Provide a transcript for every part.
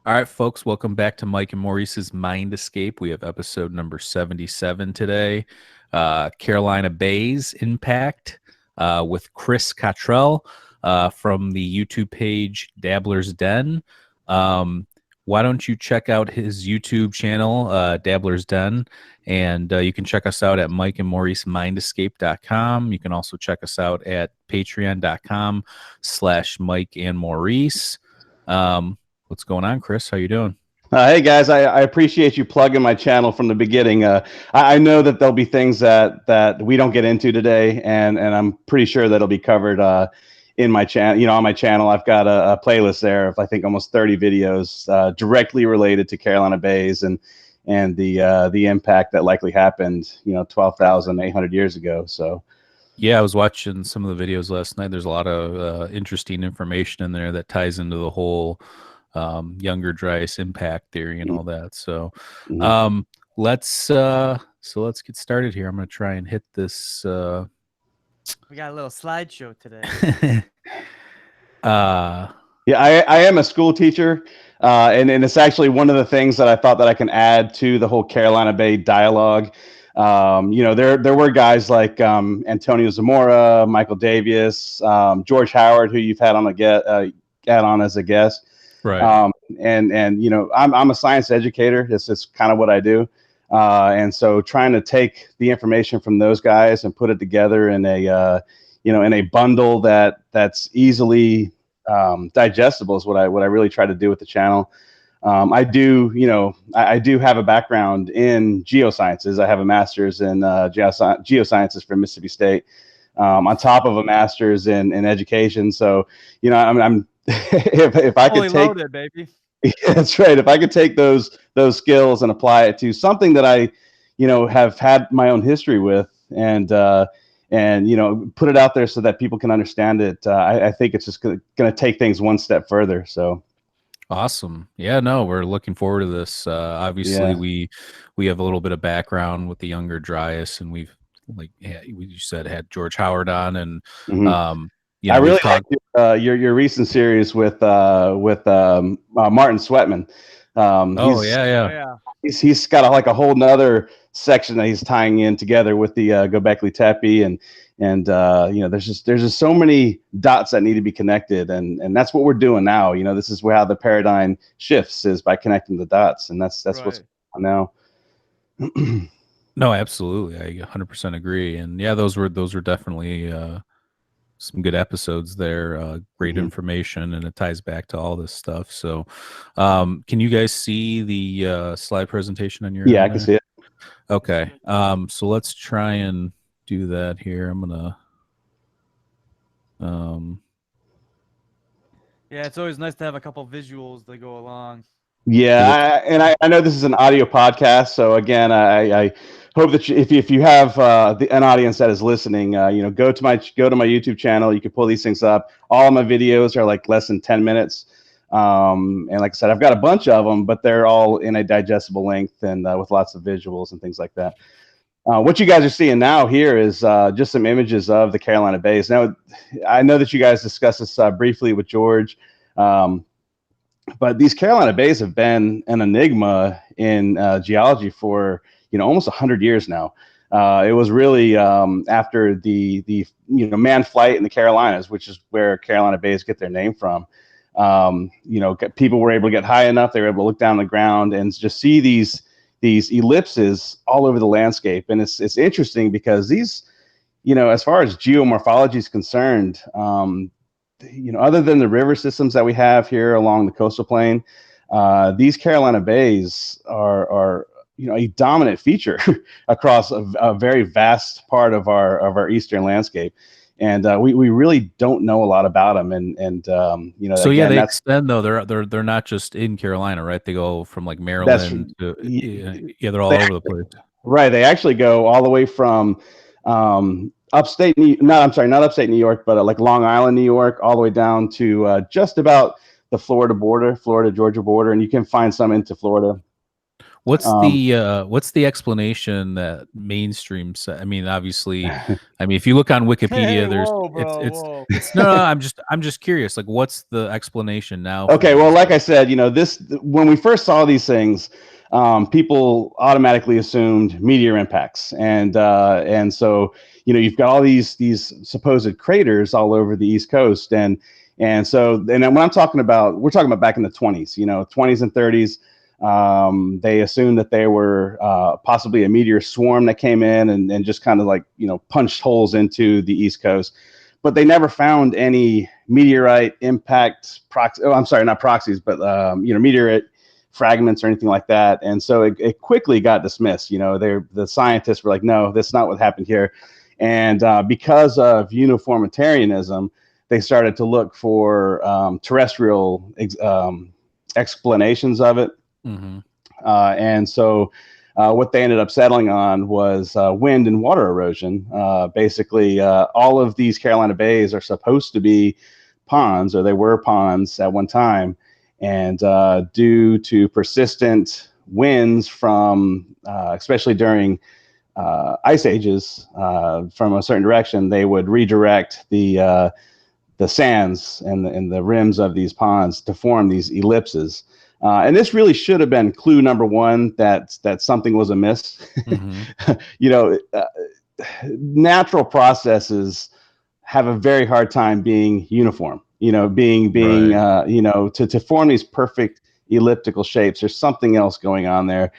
All right, folks, welcome back to Mike and Maurice's Mind Escape. We have episode number 77 today. Carolina Bay's Impact with Chris Cottrell from the YouTube page Dabbler's Den. Why don't you check out his YouTube channel, Dabbler's Den, and you can check us out at mikeandmauriceMindescape.com. You can also check us out at patreon.com/Mike and Maurice. What's going on, Chris? How you doing? Hey guys, I appreciate you plugging my channel from the beginning. I know that there'll be things that we don't get into today, and I'm pretty sure that'll be covered in my channel. You know, on my channel, I've got a playlist there of I think almost 30 videos directly related to Carolina Bays and the impact that likely happened, 12,800 years ago. So. Yeah, I was watching some of the videos last night. There's a lot of interesting information in there that ties into the whole younger Dryas impact theory and all that. So let's get started here. I'm going to try and hit this. We got a little slideshow today. Yeah, I am a school teacher, and it's actually one of the things that I thought that I can add to the whole Carolina Bay dialogue. There were guys like Antonio Zamora, Michael Davias, George Howard, who you've had on as a guest. Right. I'm a science educator. This is kind of what I do. And so trying to take the information from those guys and put it together in a bundle that's easily digestible is what I really try to do with the channel. I do have a background in geosciences. I have a master's in geosciences from Mississippi State, on top of a master's in education. So, I'm if I could take loaded, baby. Yeah, that's right. If I could take those skills and apply it to something that I, have had my own history with, and put it out there so that people can understand it, I think it's just going to take things one step further. So. Awesome. Yeah, no, we're looking forward to this. Obviously, we have a little bit of background with the younger Dryas, and we've you said had George Howard on, and I really like your recent series with Martin Sweatman. He's got a whole nother section that he's tying in together with the Göbekli Tepe, and there's just so many dots that need to be connected, and that's what we're doing now. This is how the paradigm shifts, is by connecting the dots, and that's right. What's going on now. No, absolutely, I 100% agree, and yeah, those were definitely some good episodes there. Great information, and it ties back to all this stuff. So, can you guys see the slide presentation on your? Yeah, I can see it. Okay, so let's try and do that here. I'm gonna. Yeah, it's always nice to have a couple visuals that go along. Yeah, I know this is an audio podcast, so again, I hope that if you have an audience that is listening, go to my YouTube channel. You can pull these things up. All of my videos are like less than 10 minutes, and like I said, I've got a bunch of them, but they're all in a digestible length and with lots of visuals and things like that. What you guys are seeing now here is just some images of the Carolina Bays. Now, I know that you guys discussed this briefly with George. But these Carolina Bays have been an enigma in geology for almost 100 years now. It was really after the manned flight in the Carolinas, which is where Carolina Bays get their name from. People were able to get high enough; they were able to look down the ground and just see these ellipses all over the landscape. And it's interesting because these, as far as geomorphology is concerned, other than the river systems that we have here along the coastal plain, these Carolina Bays are a dominant feature across a very vast part of our eastern landscape, and we really don't know a lot about them. And so again, they extend though. They're not just in Carolina, right? They go from like Maryland to they're all over the place. Right, they actually go all the way from not upstate New York, but like Long Island, New York, all the way down to just about the Florida Georgia border, and you can find some into Florida. What's the explanation that mainstream I mean, obviously, I mean, if you look on Wikipedia, Hey, there's whoa, bro, whoa. it's no, I'm just curious. Like, what's the explanation now? Okay, well, like I said, when we first saw these things, people automatically assumed meteor impacts, and so you've got all these supposed craters all over the East Coast, and then when we're talking about back in the 20s, 20s and 30s. They assumed that they were possibly a meteor swarm that came in and just kind of like, punched holes into the East Coast. But they never found any meteorite impact I'm sorry, not proxies, but meteorite fragments or anything like that. And so it quickly got dismissed. The scientists were like, no, that's not what happened here. And because of uniformitarianism, they started to look for terrestrial explanations of it. Mm-hmm. And so what they ended up settling on was wind and water erosion. Basically, all of these Carolina bays are supposed to be ponds, or they were ponds at one time. And due to persistent winds from, especially during ice ages from a certain direction, they would redirect the sands and the rims of these ponds to form these ellipses. And this really should have been clue number one that something was amiss. Mm-hmm. Natural processes have a very hard time being uniform. Right. To form these perfect elliptical shapes, there's something else going on there.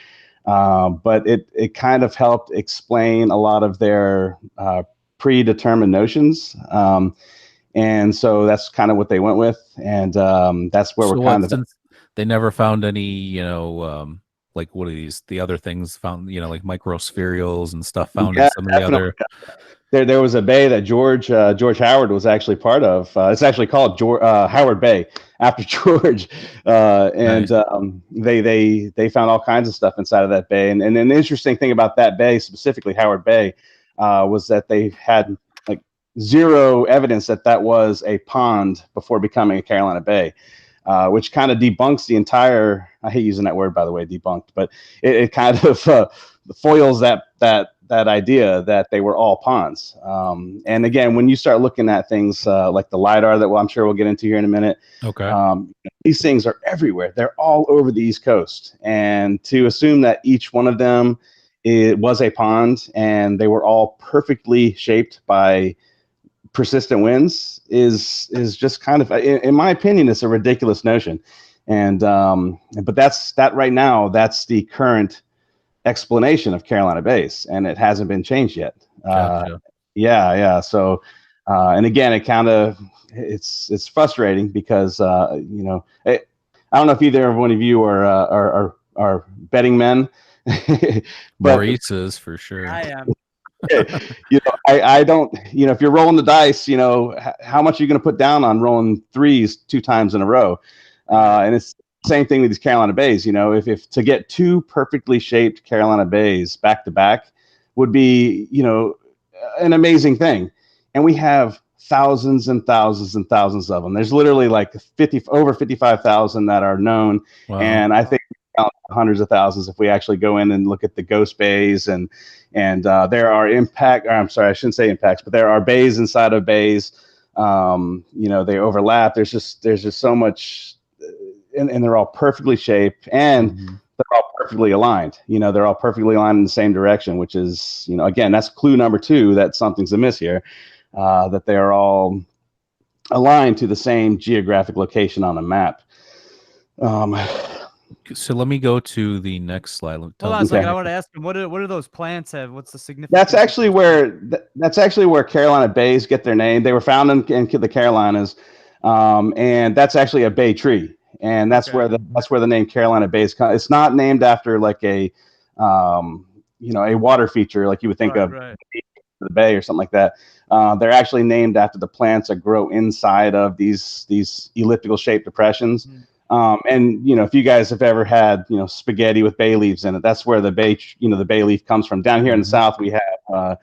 But it kind of helped explain a lot of their predetermined notions. And so that's kind of what they went with, and that's where we're kind of. Since they never found any, like what are the other things found, like microspherules and stuff found in some of the other. There was a bay that George Howard was actually part of. It's actually called Howard Bay after George, and nice. They found all kinds of stuff inside of that bay. And an interesting thing about that bay, specifically Howard Bay, was that they had like zero evidence that was a pond before becoming a Carolina Bay. Which kind of debunks the entire, I hate using that word, by the way, debunked, but it kind of foils that idea that they were all ponds. And again, when you start looking at things like the LiDAR that I'm sure we'll get into here in a minute, okay, these things are everywhere. They're all over the East Coast. And to assume that each one of them was a pond and they were all perfectly shaped by persistent winds is just kind of, in my opinion, it's a ridiculous notion. And but that right now, that's the current explanation of Carolina bays, and it hasn't been changed yet. Gotcha. Yeah. So and again, it's frustrating because I don't know if either one of you are betting men. Maurices for sure. I am. I don't, if you're rolling the dice, how much are you going to put down on rolling threes 2 times in a row? And it's the same thing with these Carolina bays. If to get 2 perfectly shaped Carolina bays back to back would be, an amazing thing. And we have thousands and thousands and thousands of them. There's literally like over 55,000 that are known. Wow. And I think hundreds of thousands if we actually go in and look at the ghost bays and there are I shouldn't say impacts, but there are bays inside of bays. They overlap. There's just so much, and they're all perfectly shaped and they're all perfectly aligned. They're all perfectly aligned in the same direction, which is, again, that's clue number 2 that something's amiss here, that they are all aligned to the same geographic location on a map. So let me go to the next slide. Hold on a second. I want to ask him, what do those plants have? What's the significance? That's actually where Carolina bays get their name. They were found in the Carolinas, and that's actually a bay tree, and that's where the name Carolina bays comes. It's not named after like a water feature like you would think of the bay or something like that. They're actually named after the plants that grow inside of these elliptical shaped depressions. And if you guys have ever had spaghetti with bay leaves in it, that's where the bay leaf comes from. Down here in the South, we have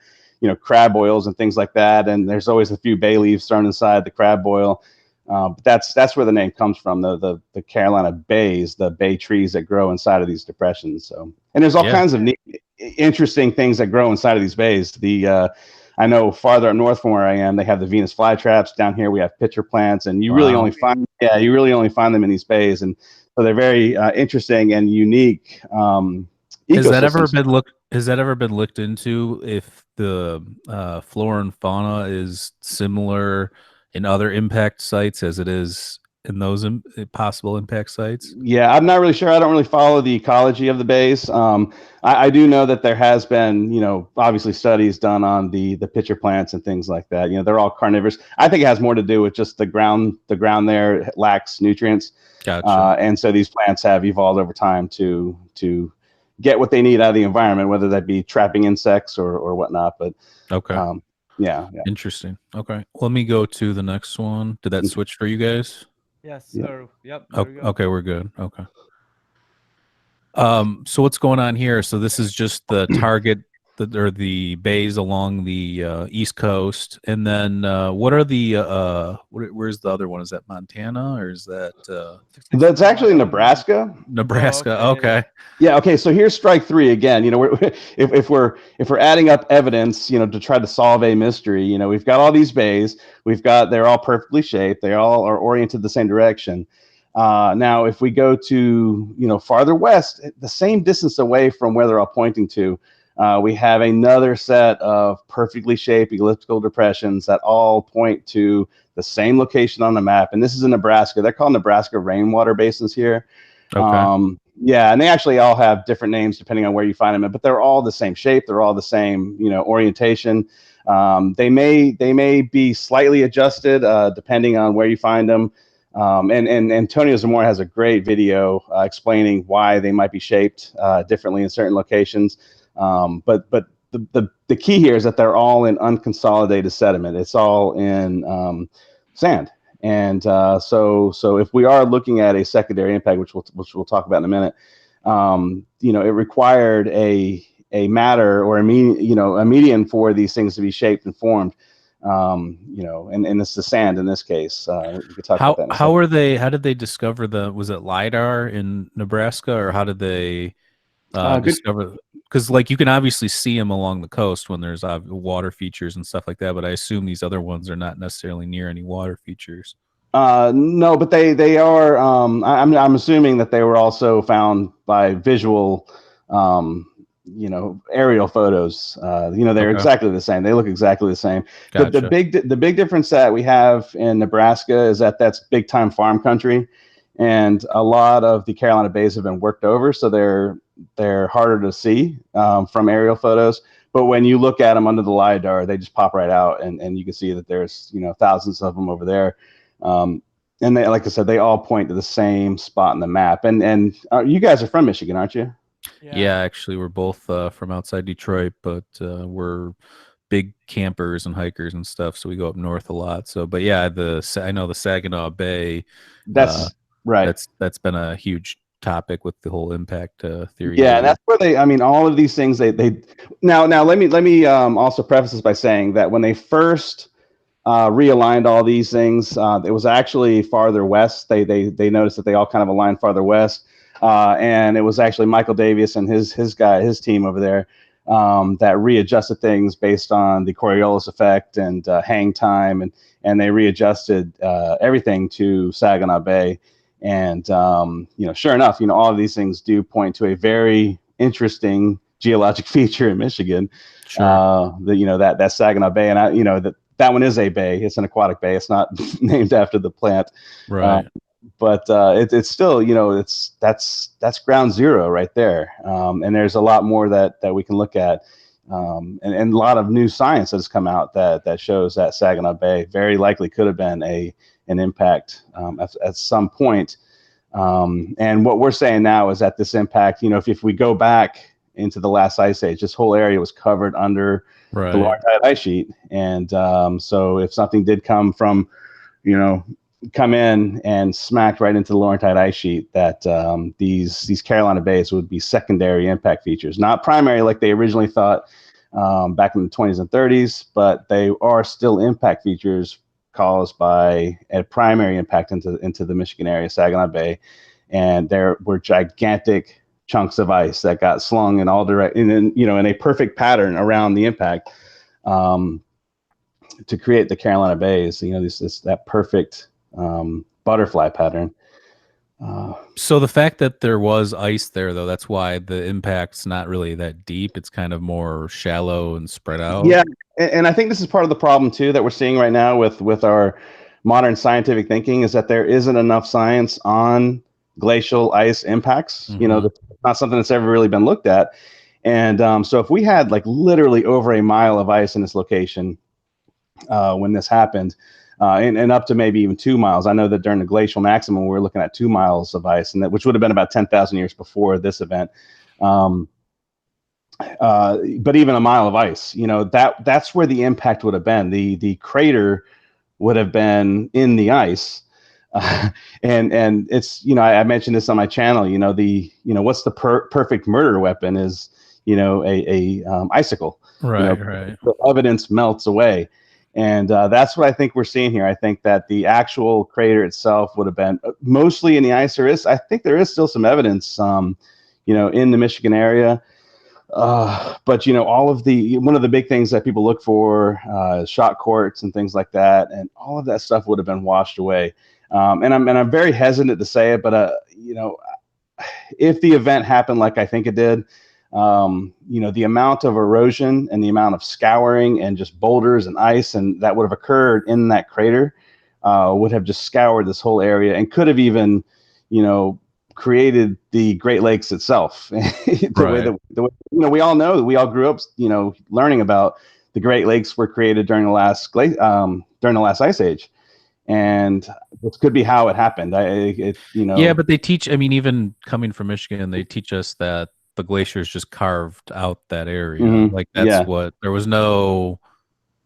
crab boils and things like that, and there's always a few bay leaves thrown inside the crab boil. But that's where the name comes from. The Carolina bays, the bay trees that grow inside of these depressions. So, and there's all kinds of neat, interesting things that grow inside of these bays. I know farther up north from where I am, they have the Venus flytraps. Down here, we have pitcher plants, and you really only find them in these bays, and so they're very interesting and unique. Has that ever been looked into? If the flora and fauna is similar in other impact sites as it is in those possible impact sites? Yeah, I'm not really sure. I don't really follow the ecology of the bays. I do know that there has been, obviously studies done on the pitcher plants and things like that. They're all carnivorous. I think it has more to do with just the ground there lacks nutrients. Gotcha. And so these plants have evolved over time to get what they need out of the environment, whether that be trapping insects or whatnot. But okay. Yeah. Interesting. Okay. Let me go to the next one. Did that switch for you guys? Yes. Yeah. Yep. Okay, we're good. Okay. So what's going on here? So this is just the target or the bays along the East Coast, and then what are the where's the other one? Is that Montana or is that that's actually Nebraska? Nebraska. Oh, okay. Yeah. Okay. So here's strike three again. If we're adding up evidence, to try to solve a mystery, we've got all these bays. They're all perfectly shaped. They all are oriented the same direction. Now, if we go to farther west, the same distance away from where they're all pointing to, we have another set of perfectly shaped elliptical depressions that all point to the same location on the map. And this is in Nebraska. They're called Nebraska rainwater basins here. Okay. Yeah, and they actually all have different names depending on where you find them, but they're all the same shape. They're all the same, orientation. They may be slightly adjusted depending on where you find them. And Antonio Zamora has a great video explaining why they might be shaped differently in certain locations. But the key here is that they're all in unconsolidated sediment. It's all in sand. And so if we are looking at a secondary impact, which we'll talk about in a minute, it required a matter or a median for these things to be shaped and formed. And it's the sand in this case. We could talk about that in a second. How did they discover was it LiDAR in Nebraska, or how did they discover? Because you can obviously see them along the coast when there's water features and stuff like that, but I assume these other ones are not necessarily near any water features. No, but they are. I'm assuming that they were also found by visual, aerial photos. They're exactly the same. They look exactly the same. Gotcha. The big difference that we have in Nebraska is that that's big time farm country, and a lot of the Carolina bays have been worked over, so they're harder to see from aerial photos. But when you look at them under the LiDAR, they just pop right out, and you can see that there's thousands of them over there. And they, like I said, they all point to the same spot in the map. And you guys are from Michigan, aren't you? Yeah, actually, we're both from outside Detroit, but we're big campers and hikers and stuff, so we go up north a lot. So, but yeah, I know the Saginaw Bay. That's right. That's been a huge topic with the whole impact theory. Yeah, and that's where all of these things they now let me also preface this by saying that when they first realigned all these things, it was actually farther west. They noticed that they all kind of aligned farther west, and it was actually Michael Davias and his team over there that readjusted things based on the Coriolis effect and hang time, and they readjusted everything to Saginaw Bay. And sure enough, all of these things do point to a very interesting geologic feature in Michigan. Sure. That Saginaw Bay, and that one is a bay. It's an aquatic bay. It's not named after the plant, right? But it's still, that's ground zero right there. And there's a lot more that we can look at, and a lot of new science that has come out that shows that Saginaw Bay very likely could have been an impact at some point. And what we're saying now is that this impact, if we go back into the last ice age, this whole area was covered under the Laurentide ice sheet. And so if something did come in and smacked right into the Laurentide ice sheet, that these Carolina bays would be secondary impact features, not primary like they originally thought back in the 20s and 30s, but they are still impact features caused by a primary impact into the Michigan area, Saginaw Bay, and there were gigantic chunks of ice that got slung in all in a perfect pattern around the impact, to create the Carolina Bays. That perfect butterfly pattern. So the fact that there was ice there, though, that's why the impact's not really that deep. It's kind of more shallow and spread out. Yeah, and I think this is part of the problem too that we're seeing right now with our modern scientific thinking, is that there isn't enough science on glacial ice impacts. Mm-hmm. That's not something that's ever really been looked at. And so if we had like literally over a mile of ice in this location when this happened, and up to maybe even 2 miles. I know that during the glacial maximum, we were looking at 2 miles of ice, which would have been about 10,000 years before this event. But even a mile of ice, that's where the impact would have been. The crater would have been in the ice. And it's, I mentioned this on my channel, what's the perfect murder weapon is, a icicle. Right, right. The evidence melts away. And that's what I think we're seeing here. I think that the actual crater itself would have been mostly in the ice. I think there is still some evidence, in the Michigan area. But all of one of the big things that people look for, shot quartz and things like that, and all of that stuff would have been washed away. And I'm very hesitant to say it, but if the event happened like I think it did, the amount of erosion and the amount of scouring and just boulders and ice and that would have occurred in that crater would have just scoured this whole area and could have even, created the Great Lakes itself. the way we all know that we all grew up, learning about the Great Lakes were created during the last ice age. And this could be how it happened. Yeah, but they teach, even coming from Michigan, they teach us that the glaciers just carved out that area. Mm-hmm. Like that's what, there was no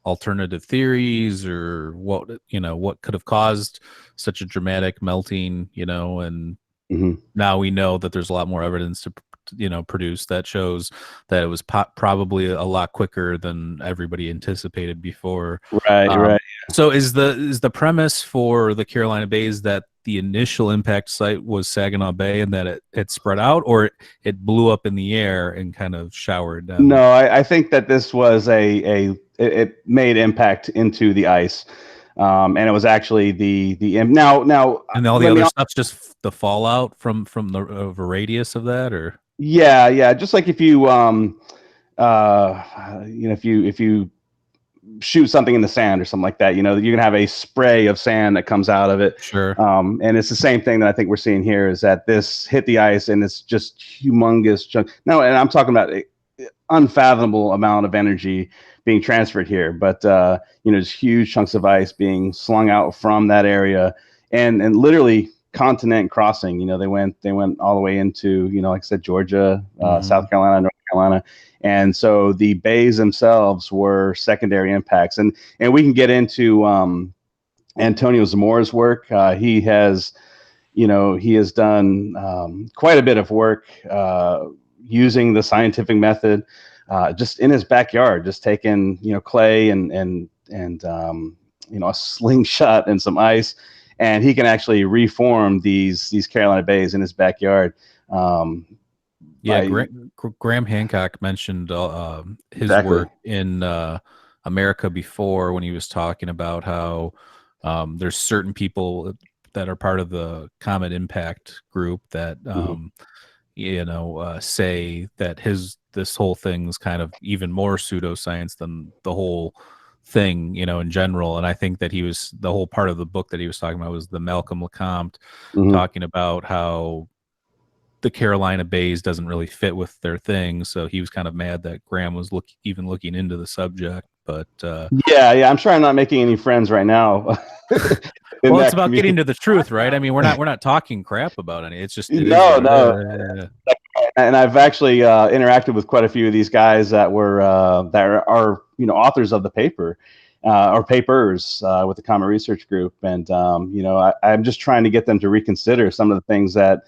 alternative theories or what could have caused such a dramatic melting, and mm-hmm. Now we know that there's a lot more evidence to produce that shows that it was probably a lot quicker than everybody anticipated before. Right. So is the premise for the Carolina Bays that the initial impact site was Saginaw Bay and that it spread out, or it blew up in the air and kind of showered down? No, I think that this was it made impact into the ice. And it was actually now and all the other stuff's just the fallout from the of a radius of that, or just like if you if you shoot something in the sand or something like that, you're gonna have a spray of sand that comes out of it. Sure. And it's the same thing that I think we're seeing here, is that this hit the ice and it's just humongous chunk. No, and I'm talking about unfathomable amount of energy being transferred here, but just huge chunks of ice being slung out from that area, and literally continent crossing. They went all the way into like I said, Georgia, South Carolina, North Carolina, and so the bays themselves were secondary impacts, and we can get into Antonio Zamora's work. He has done quite a bit of work using the scientific method, just in his backyard, just taking clay and a slingshot and some ice, and he can actually reform these Carolina Bays in his backyard. Graham Hancock mentioned his work in America before, when he was talking about how there's certain people that are part of the Comet Impact group that say that this whole thing's kind of even more pseudoscience than the whole thing, in general. And I think that the whole part of the book that he was talking about was the Malcolm LeCompte talking about how the Carolina Bays doesn't really fit with their thing. So he was kind of mad that Graham was even looking into the subject. But I'm sure I'm not making any friends right now. Well, it's about getting to the truth, right? I mean, we're not talking crap about any. It's just no. And I've actually interacted with quite a few of these guys that are authors of the paper or papers with the Comet Research Group, and I'm just trying to get them to reconsider some of the things that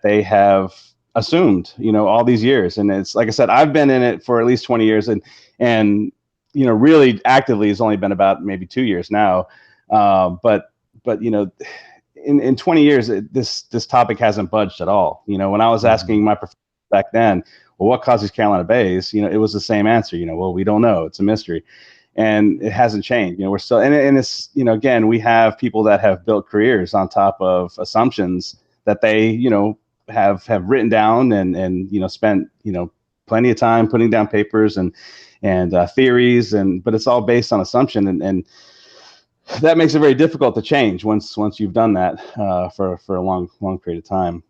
they have assumed all these years. And it's like I said, I've been in it for at least 20 years, and really actively it's only been about maybe 2 years now. But in 20 years, this topic hasn't budged at all. When I was asking my professor back then, well, what causes Carolina bays? It was the same answer. Well, we don't know. It's a mystery, and it hasn't changed. We're still, and it's, again, we have people that have built careers on top of assumptions that they, have written down and spent, plenty of time putting down papers and theories, but it's all based on assumption, and that makes it very difficult to change once you've done that for a long period of time.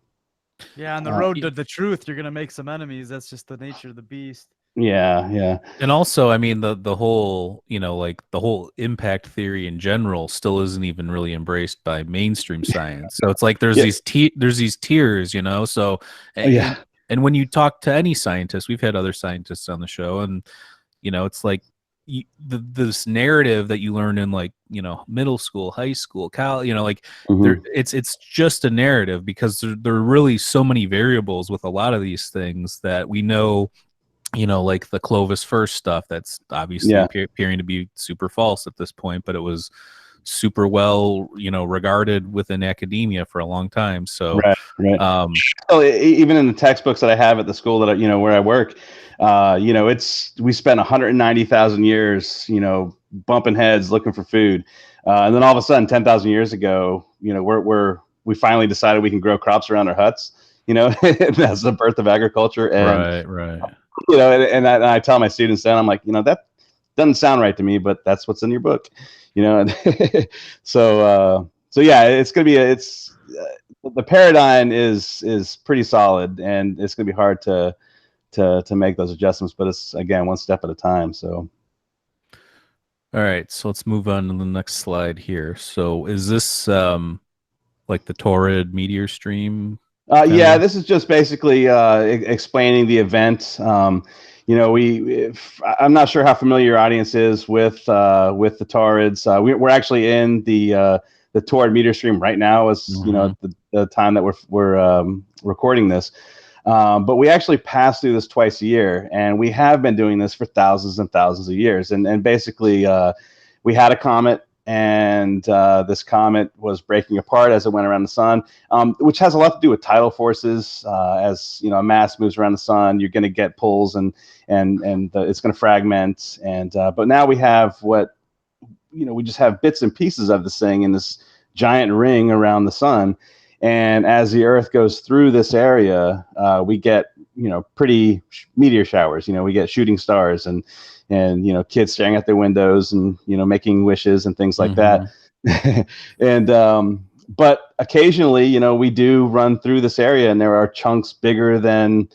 Yeah, on the road to the truth, you're gonna make some enemies. That's just the nature of the beast. Yeah. And also, I mean, the whole, like the whole impact theory in general still isn't even really embraced by mainstream science. So it's like there's these tiers, So and when you talk to any scientist, we've had other scientists on the show, and it's like this narrative that you learn in like middle school, high school, college, it's just a narrative, because there are really so many variables with a lot of these things that we know. Like the Clovis first stuff, that's obviously appearing to be super false at this point, but it was super well, regarded within academia for a long time. So, right. So even in the textbooks that I have at the school that where I work, we spent 190,000 years, bumping heads looking for food, and then all of a sudden, 10,000 years ago, we finally decided we can grow crops around our huts. That's the birth of agriculture. And right. And I tell my students then, I'm like, that doesn't sound right to me, but that's what's in your book, so yeah, it's gonna be the paradigm is pretty solid, and it's gonna be hard to make those adjustments, but it's, again, one step at a time. So, all right, so let's move on to the next slide here. So is this like the Taurid meteor stream? Yeah, this is just basically explaining the event. I'm not sure how familiar your audience is with the Taurids. We're actually in the Taurid meteor stream right now, as the time that we're recording this. But we actually pass through this twice a year, and we have been doing this for thousands and thousands of years. And basically, we had a comet. And this comet was breaking apart as it went around the sun, which has a lot to do with tidal forces. As a mass moves around the sun, you're going to get pulls, and it's going to fragment. But now we have we just have bits and pieces of this thing in this giant ring around the sun. And as the Earth goes through this area, we get pretty meteor showers. We get shooting stars and kids staring at their windows and making wishes and things like that. And but occasionally, we do run through this area, and there are chunks bigger than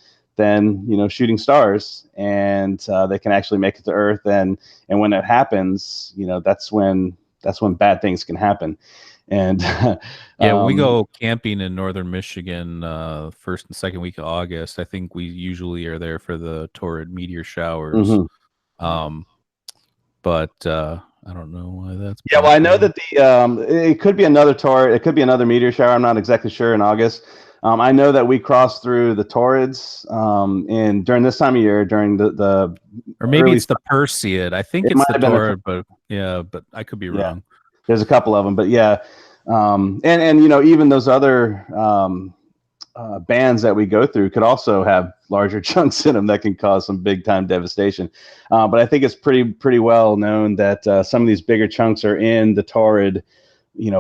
shooting stars, and they can actually make it to Earth. And when that happens, that's when bad things can happen. And when we go camping in northern Michigan, first and second week of August, I think we usually are there for the Taurid meteor showers. But I don't know why that's. Yeah, well, I know that it could be another Taurid. It could be another meteor shower. I'm not exactly sure in August. I know that we crossed through the Taurids during this time of year, during the or maybe it's the Perseid. I think it's the Taurid, but I could be wrong. There's a couple of them, but yeah, and even those other bands that we go through could also have larger chunks in them that can cause some big time devastation. But I think it's pretty well known that some of these bigger chunks are in the Taurid,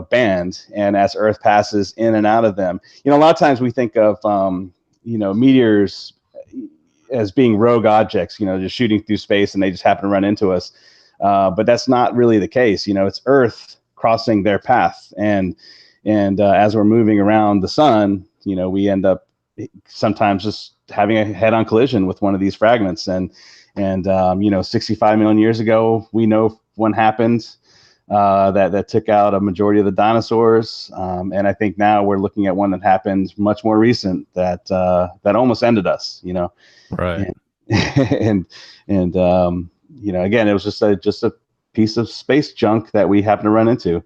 band, and as Earth passes in and out of them, a lot of times we think of meteors as being rogue objects, just shooting through space and they just happen to run into us. But that's not really the case. It's Earth crossing their path, and as we're moving around the sun, we end up sometimes just having a head-on collision with one of these fragments. And 65 million years ago, we know one happened that took out a majority of the dinosaurs. And I think now we're looking at one that happened much more recent that almost ended us. Right. And again, it was just a piece of space junk that we happen to run into.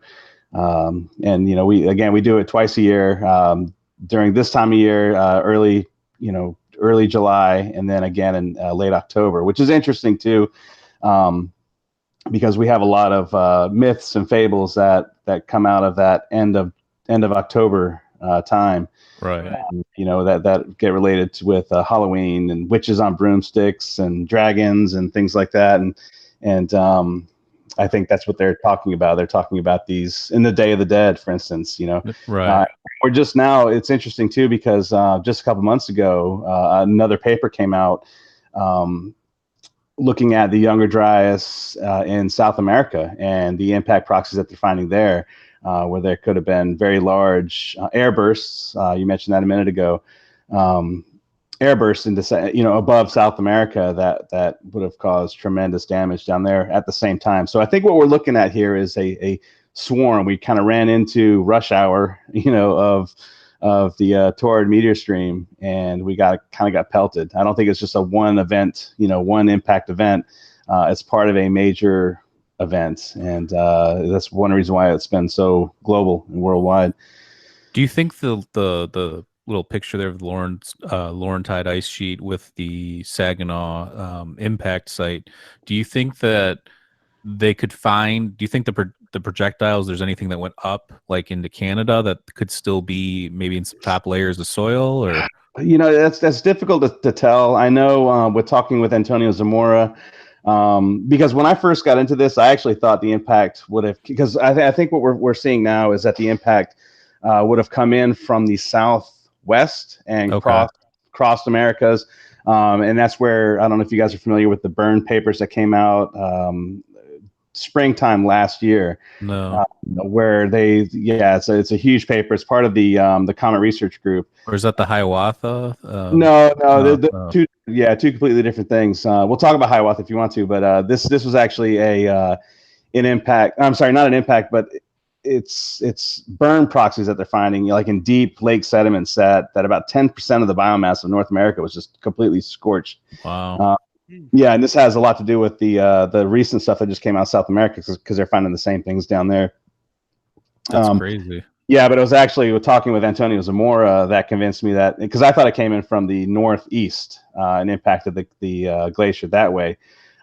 And we do it twice a year, during this time of year, early July, and then again in late October, which is interesting too. because we have a lot of myths and fables that come out of that end of October time. Right. You know, that get related with Halloween and witches on broomsticks and dragons and things like that. And I think that's what they're talking about. They're talking about these in the Day of the Dead, for instance. You know, right. We're just now. It's interesting too because just a couple months ago, another paper came out looking at the younger Dryas in South America and the impact proxies that they're finding there. Where there could have been very large air bursts. You mentioned that a minute ago. Air bursts into, you know, above South America that would have caused tremendous damage down there at the same time. So I think what we're looking at here is a swarm. We kind of ran into rush hour, you know, of the Taurid meteor stream, and we kind of got pelted. I don't think it's just a one event, you know, one impact event. It's part of a major event, and that's one reason why it's been so global and worldwide. Do you think the little picture there of the Laurentide ice sheet with the Saginaw impact site, do you think that they could find, do you think the projectiles, there's anything that went up like into Canada that could still be maybe in some top layers of soil? Or, you know, that's difficult to tell. I know with talking with Antonio Zamora, because when I first got into this, I actually thought the impact would have, because I think what we're seeing now is that the impact would have come in from the southwest and crossed Americas. And that's where, I don't know if you guys are familiar with the burn papers that came out springtime last year. No. Where it's a huge paper. It's part of the Comet Research Group. Or is that the Hiawatha? No, two completely different things. We'll talk about Hiawatha if you want to, but this was actually an impact. I'm sorry, not an impact, but it's burn proxies that they're finding, like in deep lake sediment set, that about 10% of the biomass of North America was just completely scorched. Wow. Yeah, and this has a lot to do with the recent stuff that just came out of South America because they're finding the same things down there. That's crazy. Yeah, but it was actually talking with Antonio Zamora that convinced me that, because I thought it came in from the northeast and impacted the glacier that way.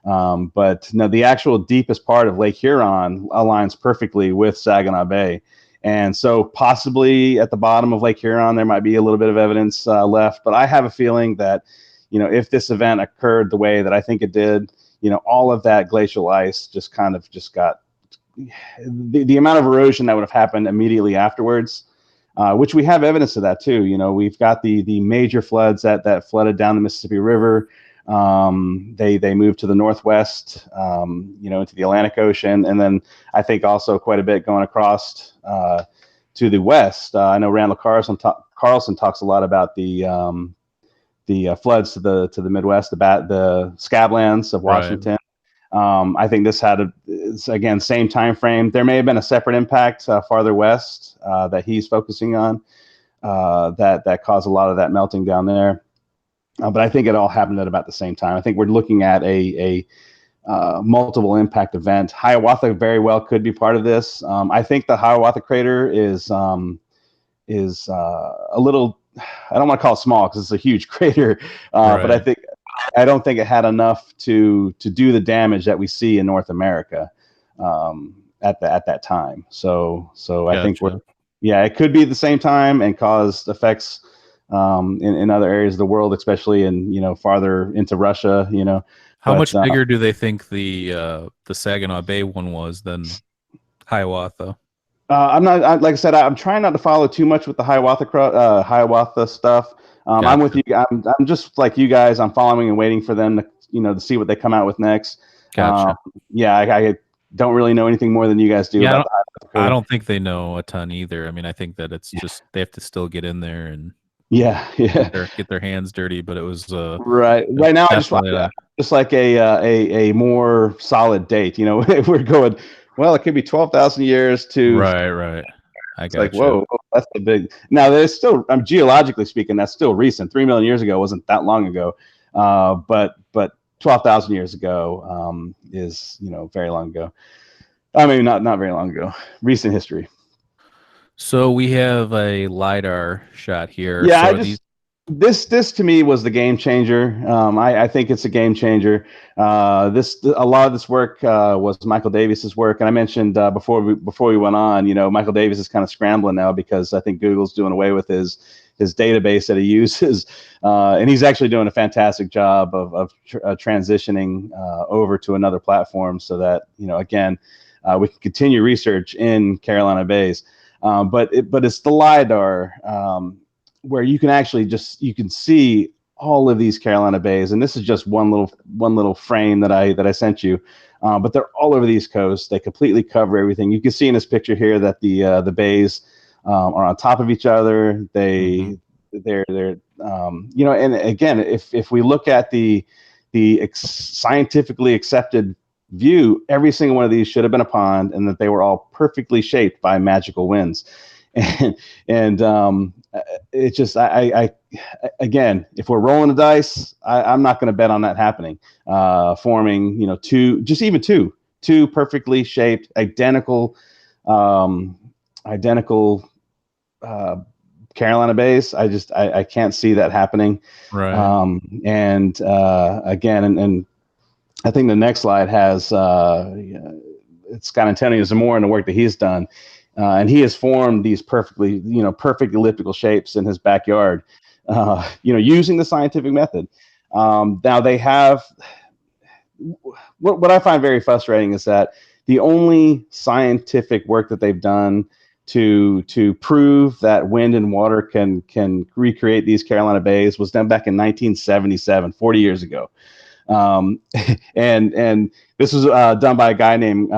But no, the actual deepest part of Lake Huron aligns perfectly with Saginaw Bay. And so possibly at the bottom of Lake Huron, there might be a little bit of evidence left. But I have a feeling that, you know, if this event occurred the way that I think it did, you know, all of that glacial ice just got the amount of erosion that would have happened immediately afterwards, which we have evidence of that too. You know, we've got the major floods that flooded down the Mississippi River. They moved to the northwest, you know, into the Atlantic Ocean, and then I think also quite a bit going across to the west. I know Randall Carlson talks a lot about the floods to the Midwest, the scablands of Washington. Right. I think this had again, same time frame. There may have been a separate impact farther west that he's focusing on that caused a lot of that melting down there. But I think it all happened at about the same time. I think we're looking at a multiple impact event. Hiawatha very well could be part of this. I think the Hiawatha crater is a little, I don't want to call it small because it's a huge crater, right. But I don't think it had enough to do the damage that we see in North America at that time. So gotcha. I think it could be at the same time and caused effects in other areas of the world, especially in, you know, farther into Russia, you know. How much bigger do they think the Saginaw Bay one was than Hiawatha? Like I said, I'm trying not to follow too much with the Hiawatha stuff. Gotcha. I'm with you. I'm just like you guys. I'm following and waiting for them to, you know, to see what they come out with next. Gotcha. I don't really know anything more than you guys do. Yeah, I don't think they know a ton either. I mean, I think that it's just they have to still get in there and get their hands dirty. But it was right now. I just want just like a more solid date. You know, we're going. Well, it could be 12,000 years to right. I got like, whoa, that's a big. Now, there's still, geologically speaking, that's still recent. 3 million years ago wasn't that long ago, but 12,000 years ago is, you know, very long ago. I mean, not very long ago. Recent history. So we have a LiDAR shot here. Yeah, so This to me was the game changer. I think it's a game changer. A lot of this work was Michael Davias's work, and I mentioned before we went on, Michael Davias is kind of scrambling now because I think Google's doing away with his database that he uses, and he's actually doing a fantastic job of transitioning over to another platform so that again we can continue research in Carolina Bays. But it's the LiDAR. Where you can actually you can see all of these Carolina Bays, and this is just one little frame that I sent you, but they're all over the East Coast. They completely cover everything. You can see in this picture here that the bays are on top of each other. They're and again, if we look at the scientifically accepted view, every single one of these should have been a pond, and that they were all perfectly shaped by magical winds. And it's just again, if we're rolling the dice, I'm not going to bet on that happening. Forming two perfectly shaped identical Carolina Bays. I can't see that happening. Right. And again, and I think the next slide has it's got Antonio Zamora and the work that he's done. And he has formed these perfect elliptical shapes in his backyard, using the scientific method. Now they have what I find very frustrating is that the only scientific work that they've done to prove that wind and water can recreate these Carolina Bays was done back in 1977, 40 years ago. And this was done by a guy named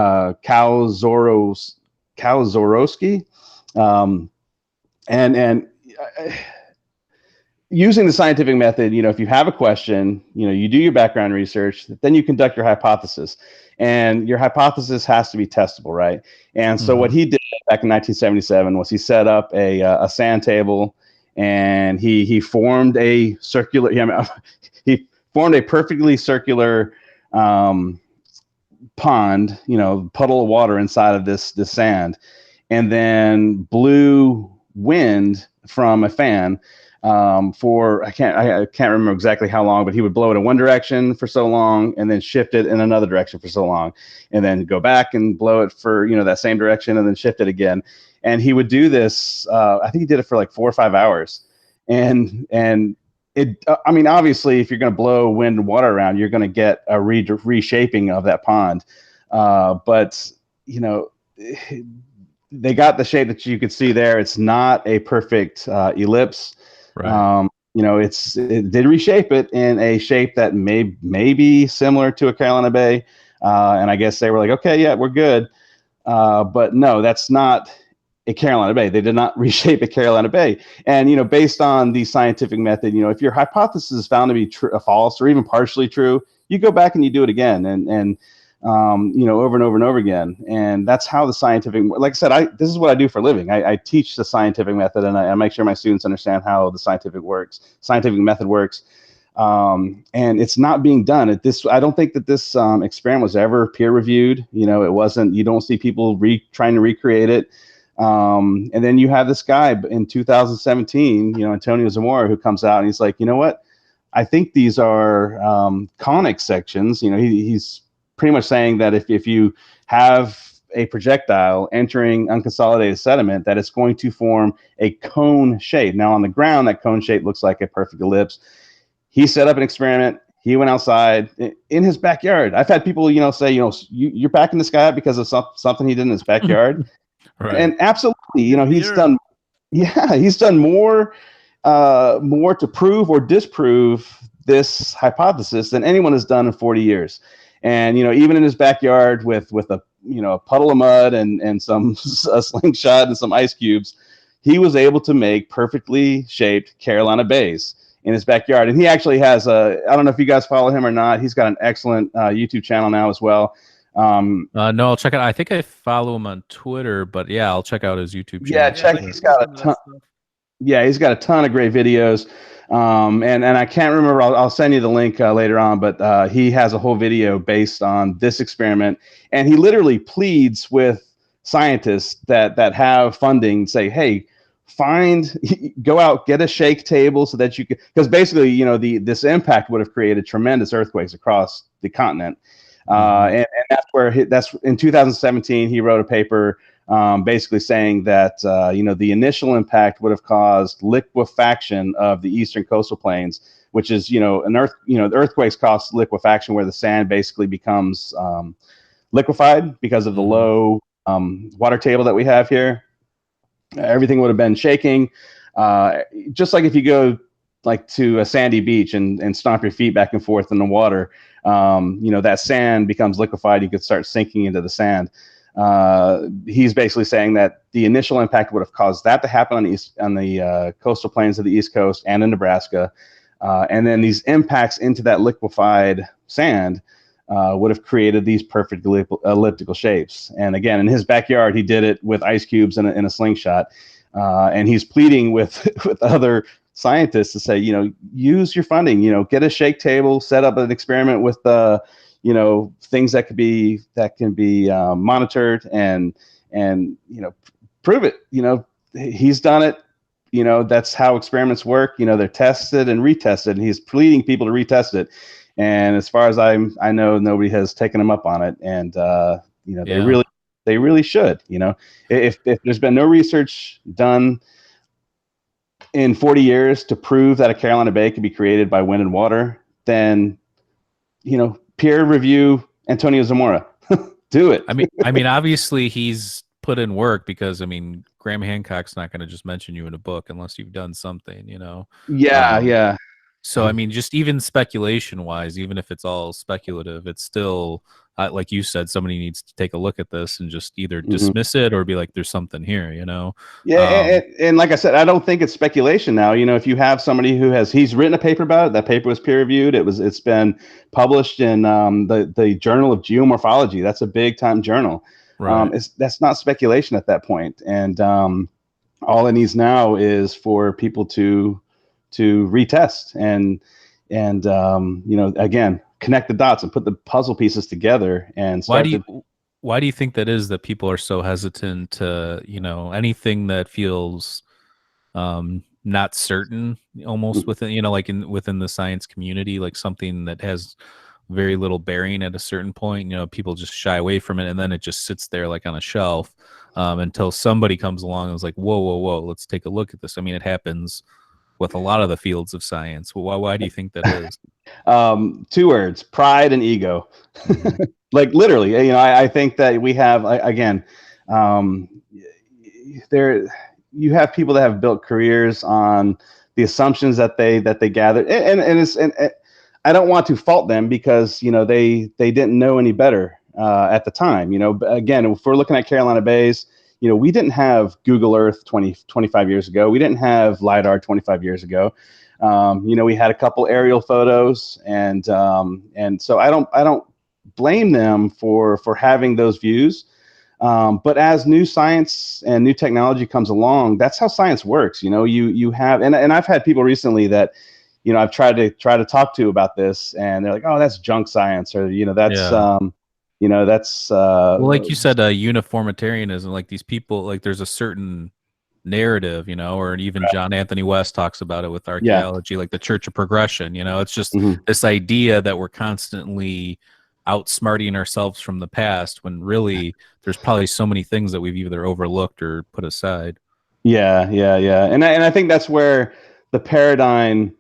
Kazorowski, and using the scientific method, if you have a question, you do your background research, then you conduct your hypothesis, and your hypothesis has to be testable, right? And so what he did back in 1977 was he set up a sand table, and he formed a circular. He formed a perfectly circular pond, puddle of water inside of this sand, and then blew wind from a fan for I can't remember exactly how long, but he would blow it in one direction for so long and then shift it in another direction for so long, and then go back and blow it for that same direction and then shift it again. And he would do this. I think he did it for like 4 or 5 hours, and it. I mean, obviously, if you're going to blow wind and water around, you're going to get a reshaping of that pond. But they got the shape that you could see there. It's not a perfect ellipse. Right. It did reshape it in a shape that may be similar to a Carolina Bay. And I guess they were like, okay, yeah, we're good. But no, that's not a Carolina Bay. They did not reshape a Carolina Bay. And, based on the scientific method, if your hypothesis is found to be false or even partially true, you go back and you do it again and over and over and over again. And that's how the scientific, like I said, this is what I do for a living. I teach the scientific method, and I make sure my students understand how the scientific method works. And it's not being done at this. I don't think that this experiment was ever peer reviewed. It wasn't. You don't see people trying to recreate it. And then you have this guy in 2017, Antonio Zamora, who comes out and he's like, you know what? I think these are conic sections. He's pretty much saying that if you have a projectile entering unconsolidated sediment, that it's going to form a cone shape. Now on the ground, that cone shape looks like a perfect ellipse. He set up an experiment. He went outside in his backyard. I've had people, say, you're backing this guy up because of something he did in his backyard. Right. And absolutely, he's done more to prove or disprove this hypothesis than anyone has done in 40 years. And even in his backyard with a puddle of mud and a slingshot and some ice cubes, he was able to make perfectly shaped Carolina Bays in his backyard. And he actually has I don't know if you guys follow him or not. He's got an excellent YouTube channel now as well. No, I'll check it out. I think I follow him on Twitter, but yeah, I'll check out his YouTube channel. He's got a ton. Yeah, he's got a ton of great videos. And I can't remember. I'll send you the link later on. But he has a whole video based on this experiment, and he literally pleads with scientists that have funding, say, hey, go out, get a shake table so that you can, because basically, this impact would have created tremendous earthquakes across the continent. And that's where that's in 2017, he wrote a paper basically saying that, the initial impact would have caused liquefaction of the eastern coastal plains, which is, the earthquakes cause liquefaction where the sand basically becomes liquefied because of the low water table that we have here. Everything would have been shaking. Just like if you go like to a sandy beach and stomp your feet back and forth in the water, that sand becomes liquefied. You could start sinking into the sand. He's basically saying that the initial impact would have caused that to happen on the coastal plains of the East Coast and in Nebraska. And then these impacts into that liquefied sand would have created these perfect elliptical shapes. And again, in his backyard, he did it with ice cubes in a slingshot. And he's pleading with other scientists to say, use your funding, get a shake table, set up an experiment with things that can be monitored and prove it. He's done it. That's how experiments work. They're tested and retested, and he's pleading people to retest it. And as far as I know, nobody has taken him up on it. And they really should. If there's been no research done in 40 years to prove that a Carolina Bay can be created by wind and water, then peer review Antonio Zamora. Do it. I mean, obviously he's put in work, because Graham Hancock's not going to just mention you in a book unless you've done something, Yeah. So, just even speculation wise, even if it's all speculative, it's still, like you said, somebody needs to take a look at this and just either dismiss it or be like, there's something here, Yeah. And like I said, I don't think it's speculation now. If you have somebody he's written a paper about it, that paper was peer reviewed. It's been published in the Journal of Geomorphology. That's a big time journal. Right. That's not speculation at that point. And all it needs now is for people to retest and again, connect the dots and put the puzzle pieces together and start. Why do you think that is, that people are so hesitant to, anything that feels not certain, almost within, like within the science community, like something that has very little bearing at a certain point, people just shy away from it, and then it just sits there like on a shelf until somebody comes along and is like, whoa, let's take a look at this. It happens with a lot of the fields of science. Well, why do you think that is? 2 words: pride and ego. Like literally, I think that we have, again, you have people that have built careers on the assumptions that they gathered, and I don't want to fault them, because they didn't know any better at the time. Again, if we're looking at Carolina Bays, we didn't have Google Earth 25 years ago. We didn't have LiDAR 25 years ago. We had a couple aerial photos, and so I don't blame them for having those views. But as new science and new technology comes along, that's how science works. You have, and I've had people recently that, I've tried to talk to about this, and they're like, oh, that's junk science, or, that's, that's well, like you said, uniformitarianism, like these people, like there's a certain narrative, or even John Anthony West talks about it with archaeology, like the Church of Progression. It's just this idea that we're constantly outsmarting ourselves from the past, when really there's probably so many things that we've either overlooked or put aside. Yeah. And I think that's where the paradigm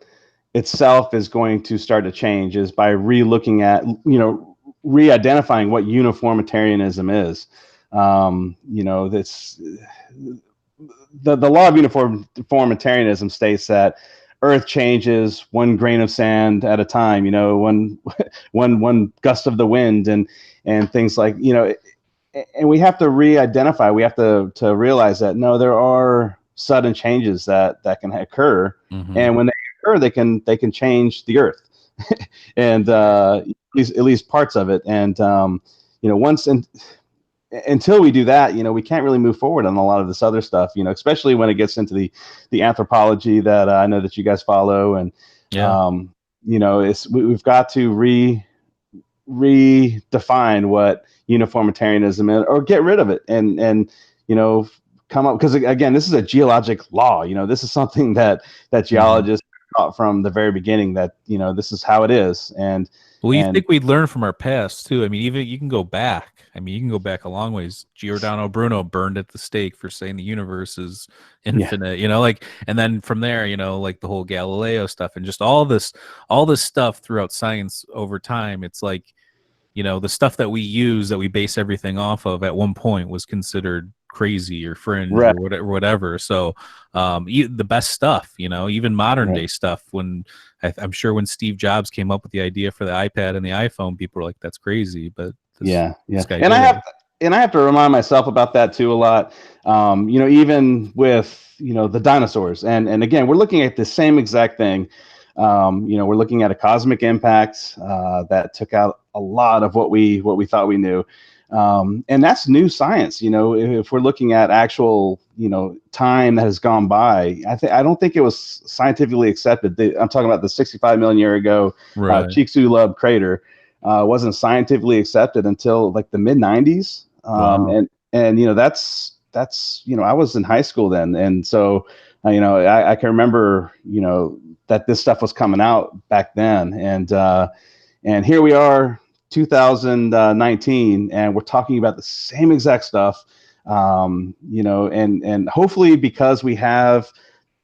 itself is going to start to change, is by re-looking at, re-identifying what uniformitarianism is. That's the law of uniformitarianism states that Earth changes 1 grain of sand at a time, one gust of the wind, and things like, and we have to re-identify. We have to realize that no, there are sudden changes that can occur, and when they occur, they can change the Earth, and at least parts of it. And until we do that, we can't really move forward on a lot of this other stuff, especially when it gets into the anthropology that I know that you guys follow. And, we've got to redefine what uniformitarianism is, or get rid of it. And come up, because again, this is a geologic law. This is something that geologists taught from the very beginning, that this is how it is. And well, you think we'd learn from our past too? I mean, even you can go back. I mean, you can go back a long ways. Giordano Bruno burned at the stake for saying the universe is infinite. And then from there, like the whole Galileo stuff and just all this stuff throughout science over time. It's like, the stuff that we use, that we base everything off of, at one point was considered crazy or fringe or whatever. So the best stuff, even modern day stuff, when I'm sure when Steve Jobs came up with the idea for the iPad and the iPhone, people were like, that's crazy. But this guy and I have to remind myself about that too a lot. Even with the dinosaurs, and again, we're looking at the same exact thing. We're looking at a cosmic impact that took out a lot of what we thought we knew. And that's new science. If we're looking at actual, time that has gone by, I don't think it was scientifically accepted. I'm talking about the 65 million year ago Chicxulub crater. Wasn't scientifically accepted until like the mid 90s. And that's I was in high school then, and so I can remember that this stuff was coming out back then, and here we are, 2019, and we're talking about the same exact stuff. And hopefully, because we have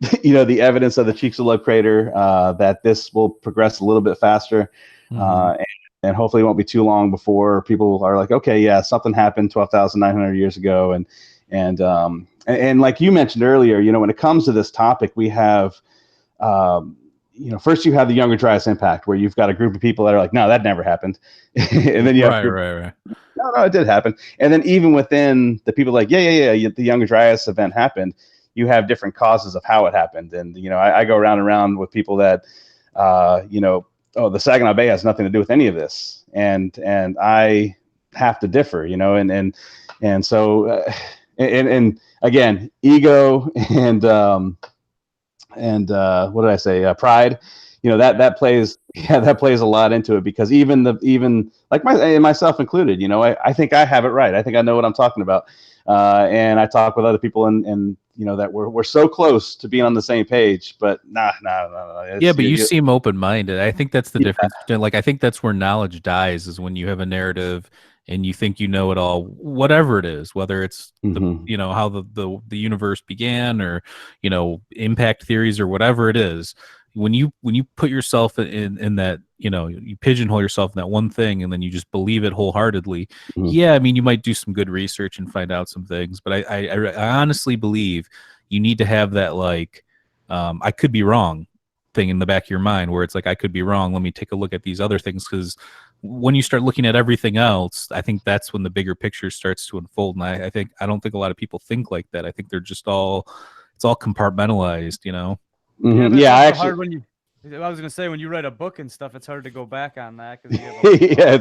the evidence of the Chicxulub crater, that this will progress a little bit faster. And hopefully it won't be too long before people are like, okay, yeah, something happened 12,900 years ago. And like you mentioned earlier, when it comes to this topic, we have, first you have the younger Dryas Impact, where you've got a group of people that are like, no, that never happened. And then you have no, it did happen. And then even within the people like, yeah, the younger Dryas event happened, you have different causes of how it happened. And, I go around and around with people that, oh, the Saginaw Bay has nothing to do with any of this, and I have to differ, and so and again, ego and what did I say? Pride, that plays a lot into it, because even like myself included, I think I have it right. I think I know what I'm talking about, and I talk with other people and that we're so close to being on the same page, but nah. Yeah, but you seem open-minded. I think that's the difference. Like, I think that's where knowledge dies, is when you have a narrative and you think you know it all, whatever it is, whether it's how the universe began, or impact theories, or whatever it is. When you put yourself in that, you pigeonhole yourself in that one thing, and then you just believe it wholeheartedly. Yeah, I mean, you might do some good research and find out some things, but I honestly believe you need to have that, like, I could be wrong thing in the back of your mind, where it's like, I could be wrong, let me take a look at these other things. Because when you start looking at everything else, I think that's when the bigger picture starts to unfold. And I don't think a lot of people think like that. I think they're just it's all compartmentalized, Yeah, I was gonna say, when you write a book and stuff, it's hard to go back on that, because yeah,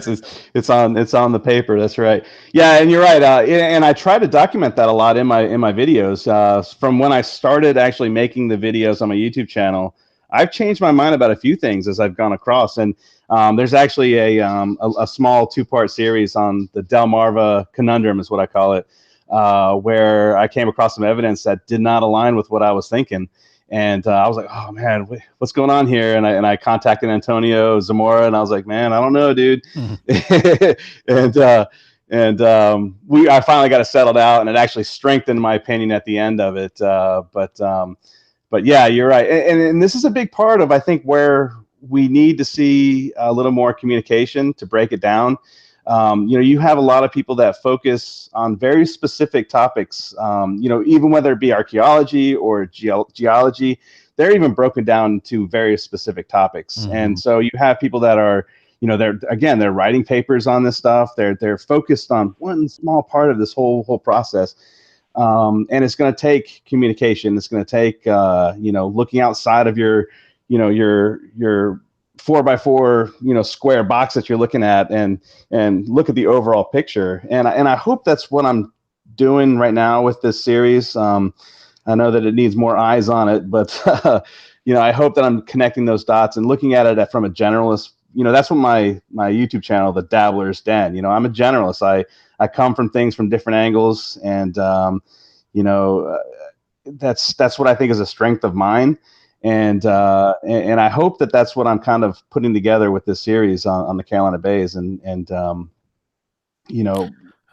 it's on the paper. That's right. Yeah, and you're right. And I try to document that a lot in my videos. From when I started actually making the videos on my YouTube channel, I've changed my mind about a few things as I've gone across. And there's actually a small 2-part series on the Delmarva Conundrum, is what I call it, where I came across some evidence that did not align with what I was thinking. And I was like, oh man, what's going on here? And I contacted Antonio Zamora, and I was like, man, I don't know, dude. I finally got it settled out, and it actually strengthened my opinion at the end of it. But yeah, you're right. And this is a big part of, I think, where we need to see a little more communication to break it down. You have a lot of people that focus on very specific topics, even whether it be archaeology or geology, they're even broken down to various specific topics. And so you have people that are, they're writing papers on this stuff. They're focused on one small part of this whole process. And it's going to take communication. It's going to take, looking outside of your 4x4, square box that you're looking at, and look at the overall picture. And I hope that's what I'm doing right now with this series. I know that it needs more eyes on it, but I hope that I'm connecting those dots and looking at it from a generalist. That's what my YouTube channel, the Dabblers Den. I'm a generalist. I come from things from different angles, and that's what I think is a strength of mine. And I hope that that's what I'm kind of putting together with this series on the Carolina Bays.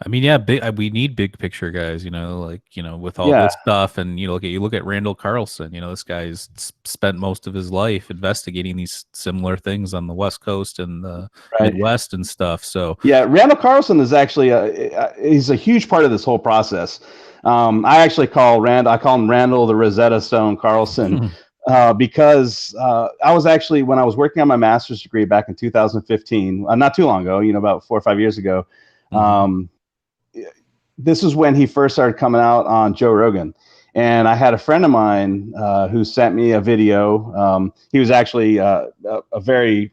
I mean, yeah, we need big picture guys, with all this stuff. And, you look at Randall Carlson, this guy's spent most of his life investigating these similar things on the West Coast and the Midwest and stuff. So, yeah, Randall Carlson is actually he's a huge part of this whole process. I actually call him Randall the Rosetta Stone Carlson. Because I was actually, when I was working on my master's degree back in 2015, not too long ago, about 4 or 5 years ago, this is when he first started coming out on Joe Rogan. And I had a friend of mine who sent me a video. He was actually a very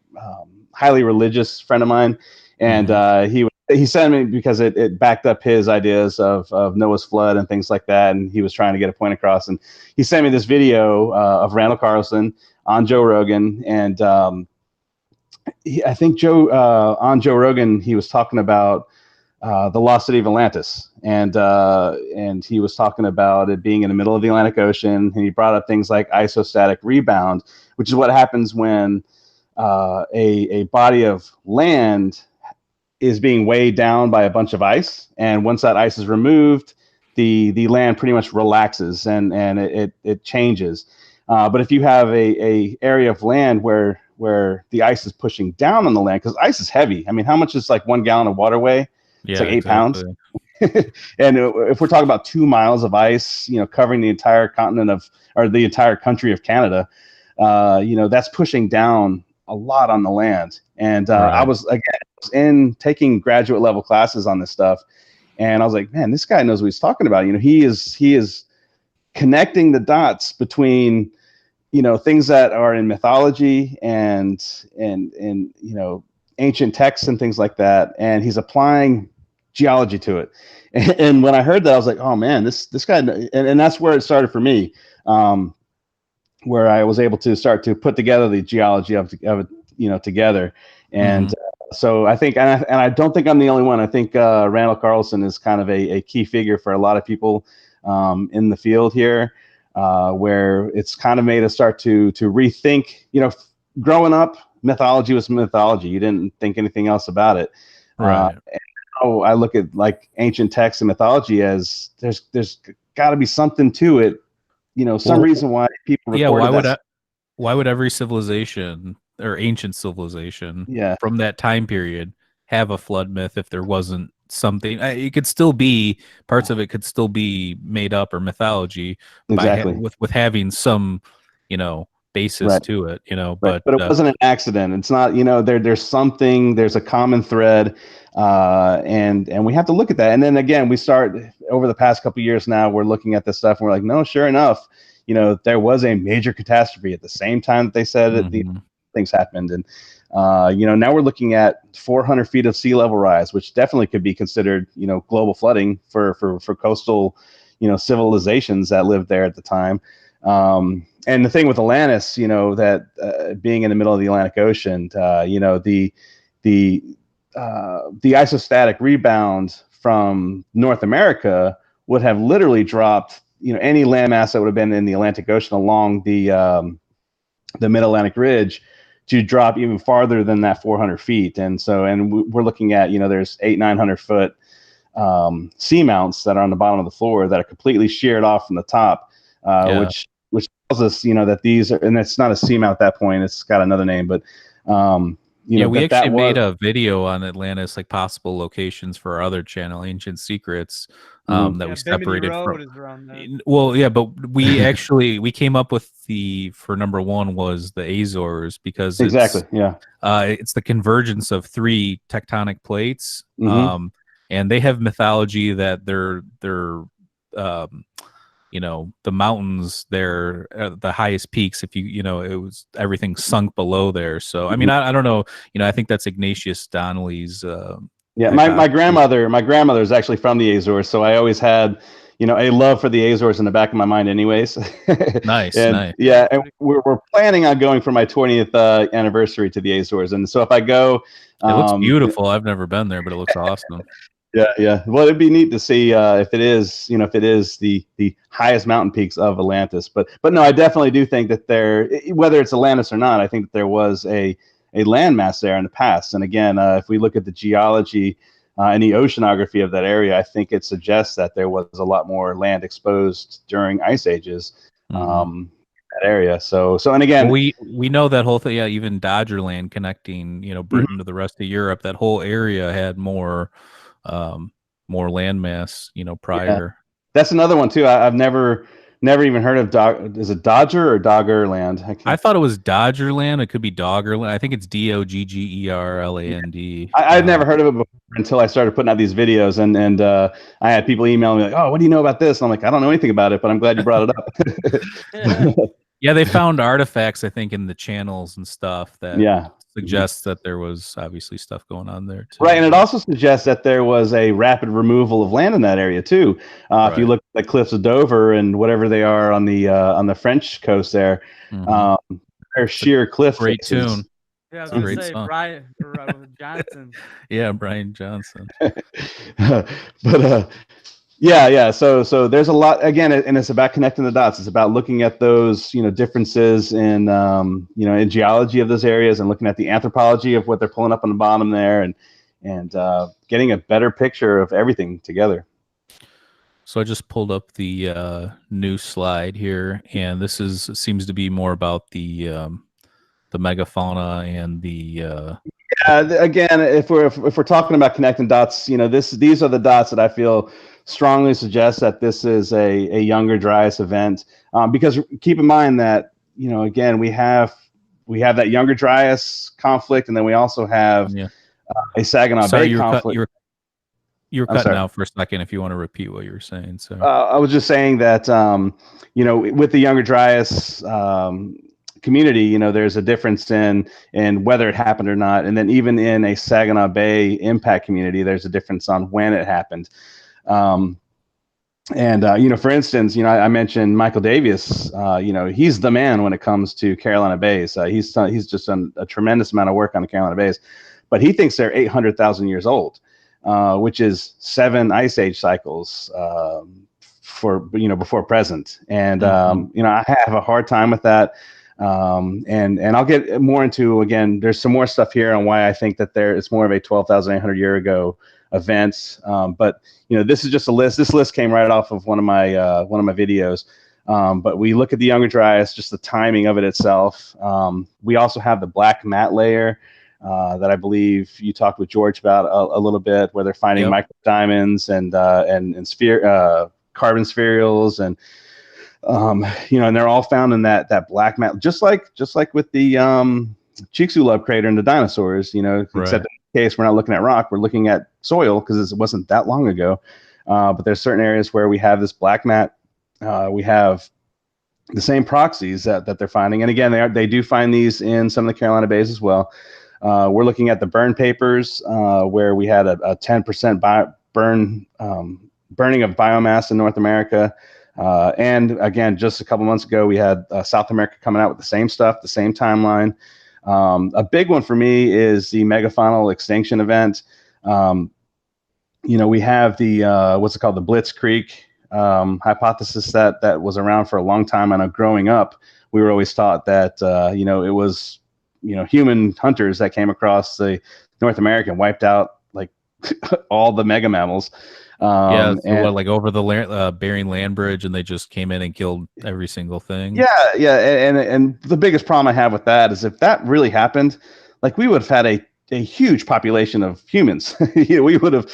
highly religious friend of mine. And he sent me because it backed up his ideas of Noah's flood and things like that. And he was trying to get a point across. And he sent me this video of Randall Carlson on Joe Rogan. And I think on Joe Rogan, he was talking about the lost city of Atlantis. And he was talking about it being in the middle of the Atlantic Ocean. And he brought up things like isostatic rebound, which is what happens when a body of land is being weighed down by a bunch of ice, and once that ice is removed, the land pretty much relaxes and it changes. But if you have a area of land where the ice is pushing down on the land, because ice is heavy. I mean, how much is like 1 gallon of water weigh? It's like 8 pounds. And if we're talking about 2 miles of ice, covering the entire continent or the entire country of Canada, that's pushing down a lot on the land. And I was taking graduate level classes on this stuff, and I was like, man, this guy knows what he's talking about. He is connecting the dots between things that are in mythology and ancient texts and things like that, and he's applying geology to it. And when I heard that, I was like, oh man, this guy, and that's where it started for me. Where I was able to start to put together the geology of it, together. And so I think, and I don't think I'm the only one. I think Randall Carlson is kind of a key figure for a lot of people in the field here, where it's kind of made us start to rethink. Growing up, mythology was mythology. You didn't think anything else about it. Right. I look at like ancient texts and mythology as there's got to be something to it. Some reason why people why would every civilization or ancient civilization from that time period have a flood myth if there wasn't something? It could still be, parts of it could still be made up or mythology, with having some basis to it, but it wasn't an accident. It's not, there's something, there's a common thread, and we have to look at that. And then again, we start over the past couple of years now, we're looking at this stuff and we're like, no, sure enough, there was a major catastrophe at the same time that they said that the things happened. And now we're looking at 400 feet of sea level rise, which definitely could be considered global flooding for coastal civilizations that lived there at the time. And the thing with Atlantis, that being in the middle of the Atlantic Ocean, the isostatic rebound from North America would have literally dropped, any landmass that would have been in the Atlantic Ocean along the Mid-Atlantic Ridge to drop even farther than that 400 feet. And we're looking at, there's 800-900 foot seamounts that are on the bottom of the floor that are completely sheared off from the top, which tells us, that these are, and it's not a seamount at that point, it's got another name, but we actually made a video on Atlantis, like possible locations for our other channel, Ancient Secrets, that we separated from. Well, yeah, but we came up with for number one was the Azores, because it's the convergence of 3 tectonic plates, and they have mythology that they're the mountains there, the highest peaks, if it was everything sunk below there. So I mean, I don't know, I think that's Ignatius Donnelly's my grandmother is actually from the Azores, so I always had a love for the Azores in the back of my mind anyways. Nice. And we're planning on going for my 20th anniversary to the Azores, and so if I go, it looks beautiful. I've never been there, but it looks awesome. Yeah. Well, it'd be neat to see if it is, if it is the highest mountain peaks of Atlantis. But no, I definitely do think that there, whether it's Atlantis or not, I think that there was a landmass there in the past. And again, if we look at the geology and the oceanography of that area, I think it suggests that there was a lot more land exposed during ice ages. That area. So and again, well, we know that whole thing. Yeah, even Dodgerland connecting, Britain to the rest of Europe. That whole area had more landmass, prior. Yeah. That's another one too. I've never even heard of Is it Dodger or Doggerland? I thought it was Dodgerland. It could be Doggerland. I think it's Doggerland. I'd never heard of it before until I started putting out these videos, and I had people emailing me like, "Oh, what do you know about this?" And I'm like, "I don't know anything about it, but I'm glad you brought it up." Yeah, they found artifacts, I think, in the channels and stuff that suggests that there was obviously stuff going on there too. Right, and it also suggests that there was a rapid removal of land in that area too. If you look at the cliffs of Dover and whatever they are on the French coast there, they're sheer cliff Great faces. tune. Yeah, I was going to say Brian Johnson. Yeah, Brian Johnson. But yeah. So there's a lot again, and it's about connecting the dots. It's about looking at those differences in in geology of those areas and looking at the anthropology of what they're pulling up on the bottom there, and getting a better picture of everything together. So I just pulled up the new slide here, and this seems to be more about the megafauna and the. Again, if we're talking about connecting dots, these are the dots that I feel strongly suggest that this is a younger Dryas event, because keep in mind that again we have that younger Dryas conflict, and then we also have a Saginaw Bay conflict. You were cutting out for a second. If you want to repeat what you were saying, so I was just saying that with the younger Dryas community, there's a difference in whether it happened or not, and then even in a Saginaw Bay Impact community, there's a difference on when it happened. For instance, I mentioned Michael Davias. He's the man when it comes to Carolina Bays. He's just done a tremendous amount of work on the Carolina Bays, but he thinks they're 800,000 years old, which is 7 ice age cycles before present. And I have a hard time with that. And I'll get more into, again, there's some more stuff here on why I think that it's more of a 12,800 year ago event. But this is just a list. This list came right off of one of my videos. But we look at the younger Dryas, just the timing of it itself. We also have the black mat layer that I believe you talked with George about a little bit, where they're finding micro diamonds and carbon spherules and and they're all found in that black mat, just like with the Chicxulub crater and the dinosaurs, except in this case, we're not looking at rock, we're looking at soil because it wasn't that long ago. But there's certain areas where we have this black mat. We have the same proxies that they're finding. And again, they do find these in some of the Carolina Bays as well. We're looking at the burn papers where we had a 10% burning of biomass in North America. And again, just a couple months ago, we had South America coming out with the same stuff, the same timeline. A big one for me is the megafaunal extinction event. We have the what's it called, the Blitz Creek hypothesis that was around for a long time. And growing up, we were always taught that it was human hunters that came across the North America and wiped out like all the mega mammals. Like over the Bering Land Bridge, and they just came in and killed every single thing. And the biggest problem I have with that is if that really happened, like we would have had a huge population of humans. We would have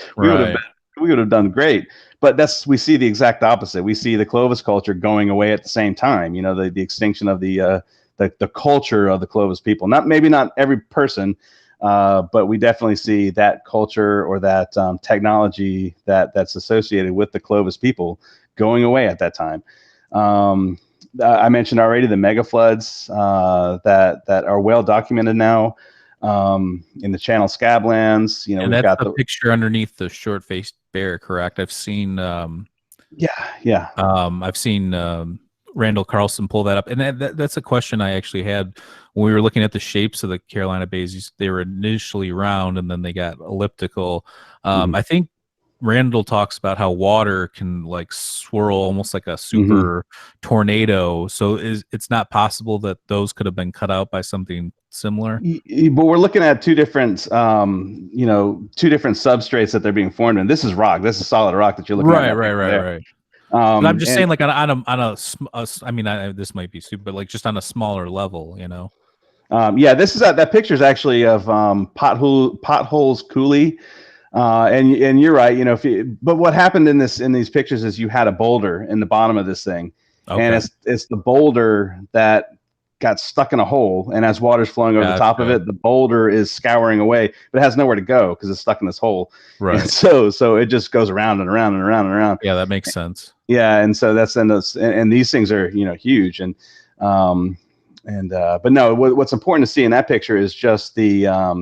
done great. But we see the exact opposite. We see the Clovis culture going away at the same time. The extinction of the culture of the Clovis people. Maybe not every person. But we definitely see that culture or that technology that's associated with the Clovis people going away at that time. I mentioned already the mega floods that are well documented now in the Channel Scablands. And we've got the picture underneath the short-faced bear, correct? I've seen. I've seen Randall Carlson pull that up, and that's a question I actually had when we were looking at the shapes of the Carolina Bays. They were initially round, and then they got elliptical. I think Randall talks about how water can like swirl almost like a super tornado. So it's not possible that those could have been cut out by something similar? But we're looking at two different substrates that they're being formed in. This is rock. This is solid rock that you're looking at. Right. But I'm just saying, like I mean, this might be stupid, but like just on a smaller level, you know. This is that picture is actually of Potholes Coulee, and you're right. You know, but what happened in these pictures is you had a boulder in the bottom of this thing, and it's the boulder that got stuck in a hole, and as water's flowing over the top of it, the boulder is scouring away, but it has nowhere to go because it's stuck in this hole. Right. And so it just goes around and around and around and around. Yeah, that makes sense. Yeah, and so and these things are huge, but no, what's important to see in that picture is just the I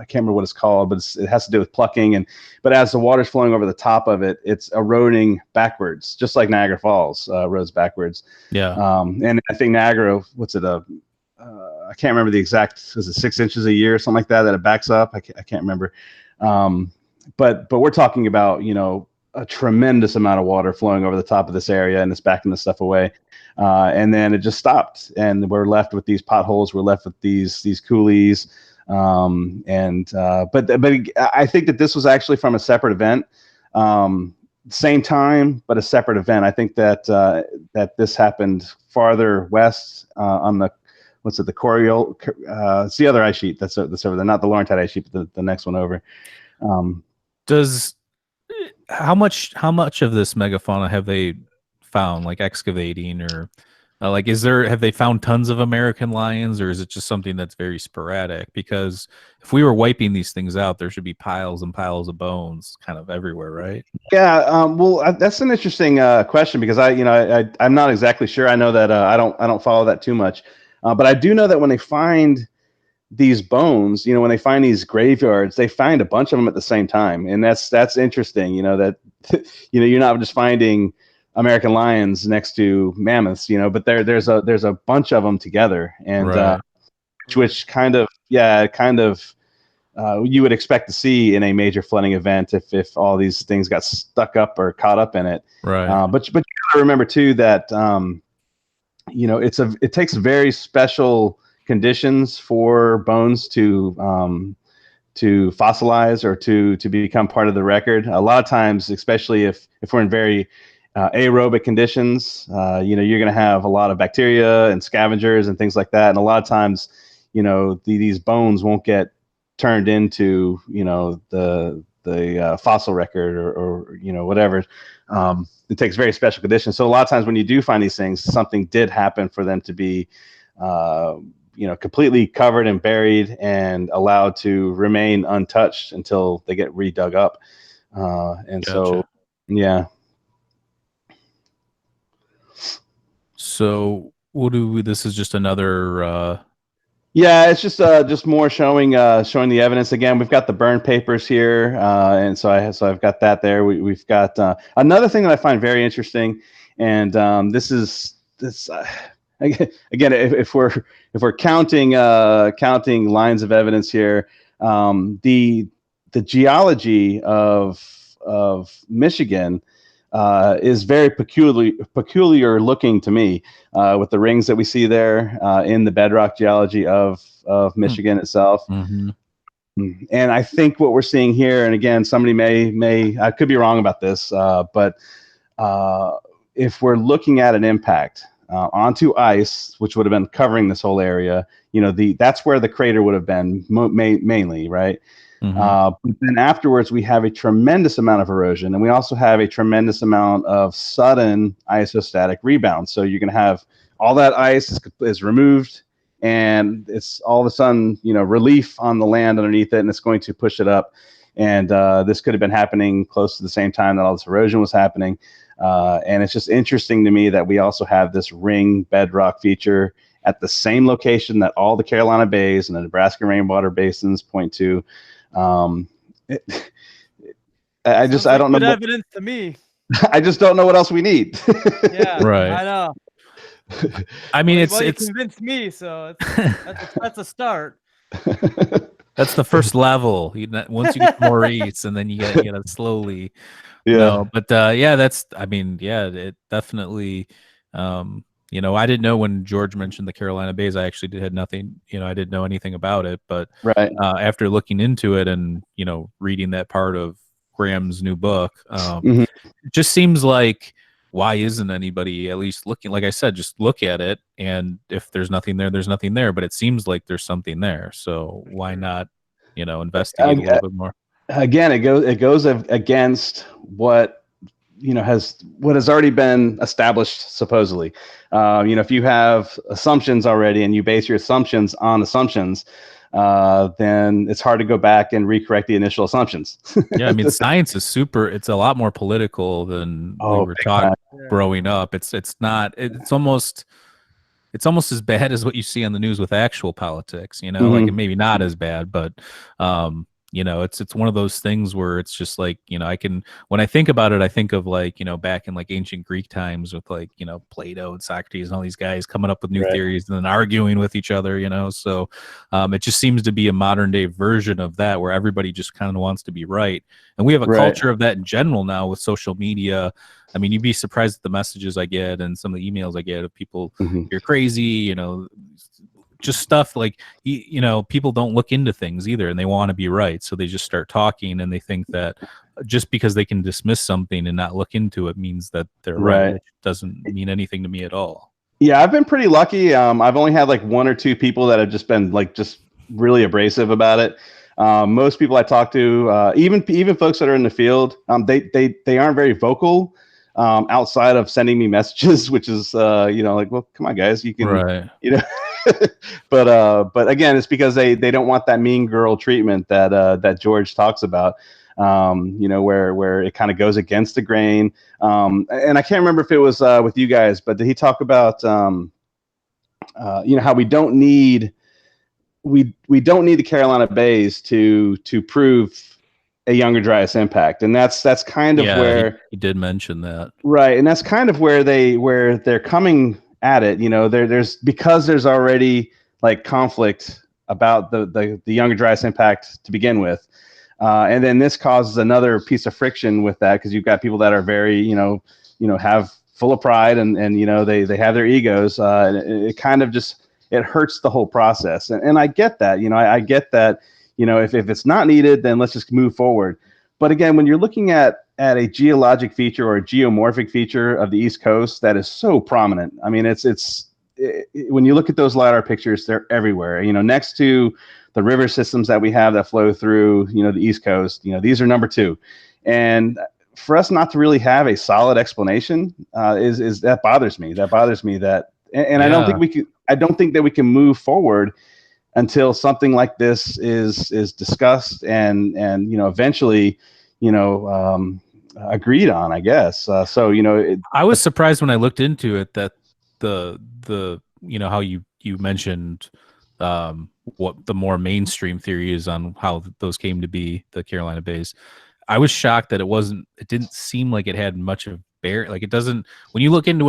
can't remember what it's called, but it has to do with plucking, but as the water's flowing over the top of it, it's eroding backwards, just like Niagara Falls erodes backwards. Yeah. And I think Niagara, I can't remember the exact, is it 6 inches a year or something like that it backs up? I can't remember. But we're talking about, a tremendous amount of water flowing over the top of this area, and it's backing the stuff away. And then it just stopped, and we're left with these potholes. We're left with these coulees. But I think that this was actually from a separate event, same time, but a separate event. I think that this happened farther west on the, the Coriol, it's the other ice sheet that's over there, not the Laurentide ice sheet, but the next one over. How much of this megafauna have they found, like excavating, or have they found tons of American lions, or is it just something that's very sporadic? Because if we were wiping these things out, there should be piles and piles of bones kind of everywhere, right? Yeah. Well, that's an interesting question, because I'm not exactly sure. I know that I don't follow that too much, but I do know that when they find these bones, when they find these graveyards, they find a bunch of them at the same time, and that's interesting. That you're not just finding American lions next to mammoths, but there's a bunch of them together, and right. Which kind of you would expect to see in a major flooding event if all these things got stuck up or caught up in it. Right. But you gotta remember too that it takes very special conditions for bones to fossilize or to become part of the record. A lot of times, especially if we're in very aerobic conditions, you're going to have a lot of bacteria and scavengers and things like that. And a lot of times, these bones won't get turned into, the fossil record or whatever. It takes very special conditions. So a lot of times when you do find these things, something did happen for them to be, completely covered and buried and allowed to remain untouched until they get redug up. And gotcha. So, yeah. So this is just another, it's just more showing the evidence. Again, we've got the burn papers here. And so I've got that there. We've got, another thing that I find very interesting. And, this again, if we're counting lines of evidence here, the geology of Michigan is very peculiar looking to me, with the rings that we see there in the bedrock geology of Michigan itself. Mm-hmm. And I think what we're seeing here, and again, somebody may I could be wrong about this, but if we're looking at an impact onto ice, which would have been covering this whole area, that's where the crater would have been mainly, right? Mm-hmm. But then afterwards, we have a tremendous amount of erosion, and we also have a tremendous amount of sudden isostatic rebound. So you're going to have all that ice is removed, and it's all of a sudden, relief on the land underneath it, and it's going to push it up. And this could have been happening close to the same time that all this erosion was happening. And it's just interesting to me that we also have this ring bedrock feature at the same location that all the Carolina bays and the Nebraska rainwater basins point to. I don't know. Good evidence to me. I just don't know what else we need. Yeah, right. I know. I mean, you convinced me, so that's a start. That's the first level. Once you get Maurice, and then you get slowly. Yeah. No, but it definitely. I didn't know when George mentioned the Carolina Bays. I actually had nothing. I didn't know anything about it, but right. After looking into it and reading that part of Graham's new book, it just seems like, why isn't anybody at least looking? Like I said, just look at it, and if there's nothing there, there's nothing there. But it seems like there's something there, so why not, investigate a little bit more? Again, it goes against what has already been established, supposedly. If you have assumptions already and you base your assumptions on assumptions, then it's hard to go back and recorrect the initial assumptions. Yeah, I mean, science is it's a lot more political than we were taught growing up. It's almost as bad as what you see on the news with actual politics, like, maybe not as bad, but it's one of those things where it's just like, when I think about it, I think of like, back in like ancient Greek times with like, Plato and Socrates and all these guys coming up with new theories and then arguing with each other, so it just seems to be a modern day version of that, where everybody just kind of wants to be right. And we have a culture of that in general now with social media. I mean, you'd be surprised at the messages I get and some of the emails I get of people, you're crazy, just stuff like, people don't look into things either, and they want to be right. So they just start talking, and they think that just because they can dismiss something and not look into it means that they're right. It doesn't mean anything to me at all. Yeah, I've been pretty lucky. I've only had like one or two people that have just been like just really abrasive about it. Most people I talk to, even folks that are in the field, they aren't very vocal. Outside of sending me messages, which is like, well, come on, guys, you can, but again, it's because they don't want that mean girl treatment that George talks about, where it kind of goes against the grain. And I can't remember if it was with you guys, but did he talk about how we don't need the Carolina Bays to prove a younger Dryas impact, and that's kind of where he did mention that, right? And that's kind of where they're coming at it. There's already like conflict about the younger Dryas impact to begin with, and then this causes another piece of friction with that, because you've got people that are very have full of pride and they have their egos. It kind of just hurts the whole process, and I get that. I get that. If it's not needed, then let's just move forward. But again, when you're looking at a geologic feature or a geomorphic feature of the East Coast that is so prominent, I mean, when you look at those LiDAR pictures, they're everywhere. Next to the river systems that we have that flow through, the East Coast, these are number two. And for us not to really have a solid explanation is that bothers me. That bothers me. And I don't think that we can move forward until something like this is discussed and eventually agreed on, I guess. I was surprised when I looked into it that the how you mentioned what the more mainstream theory is on how those came to be, the Carolina Bays. I was shocked that it didn't seem like it had much of like, it doesn't, when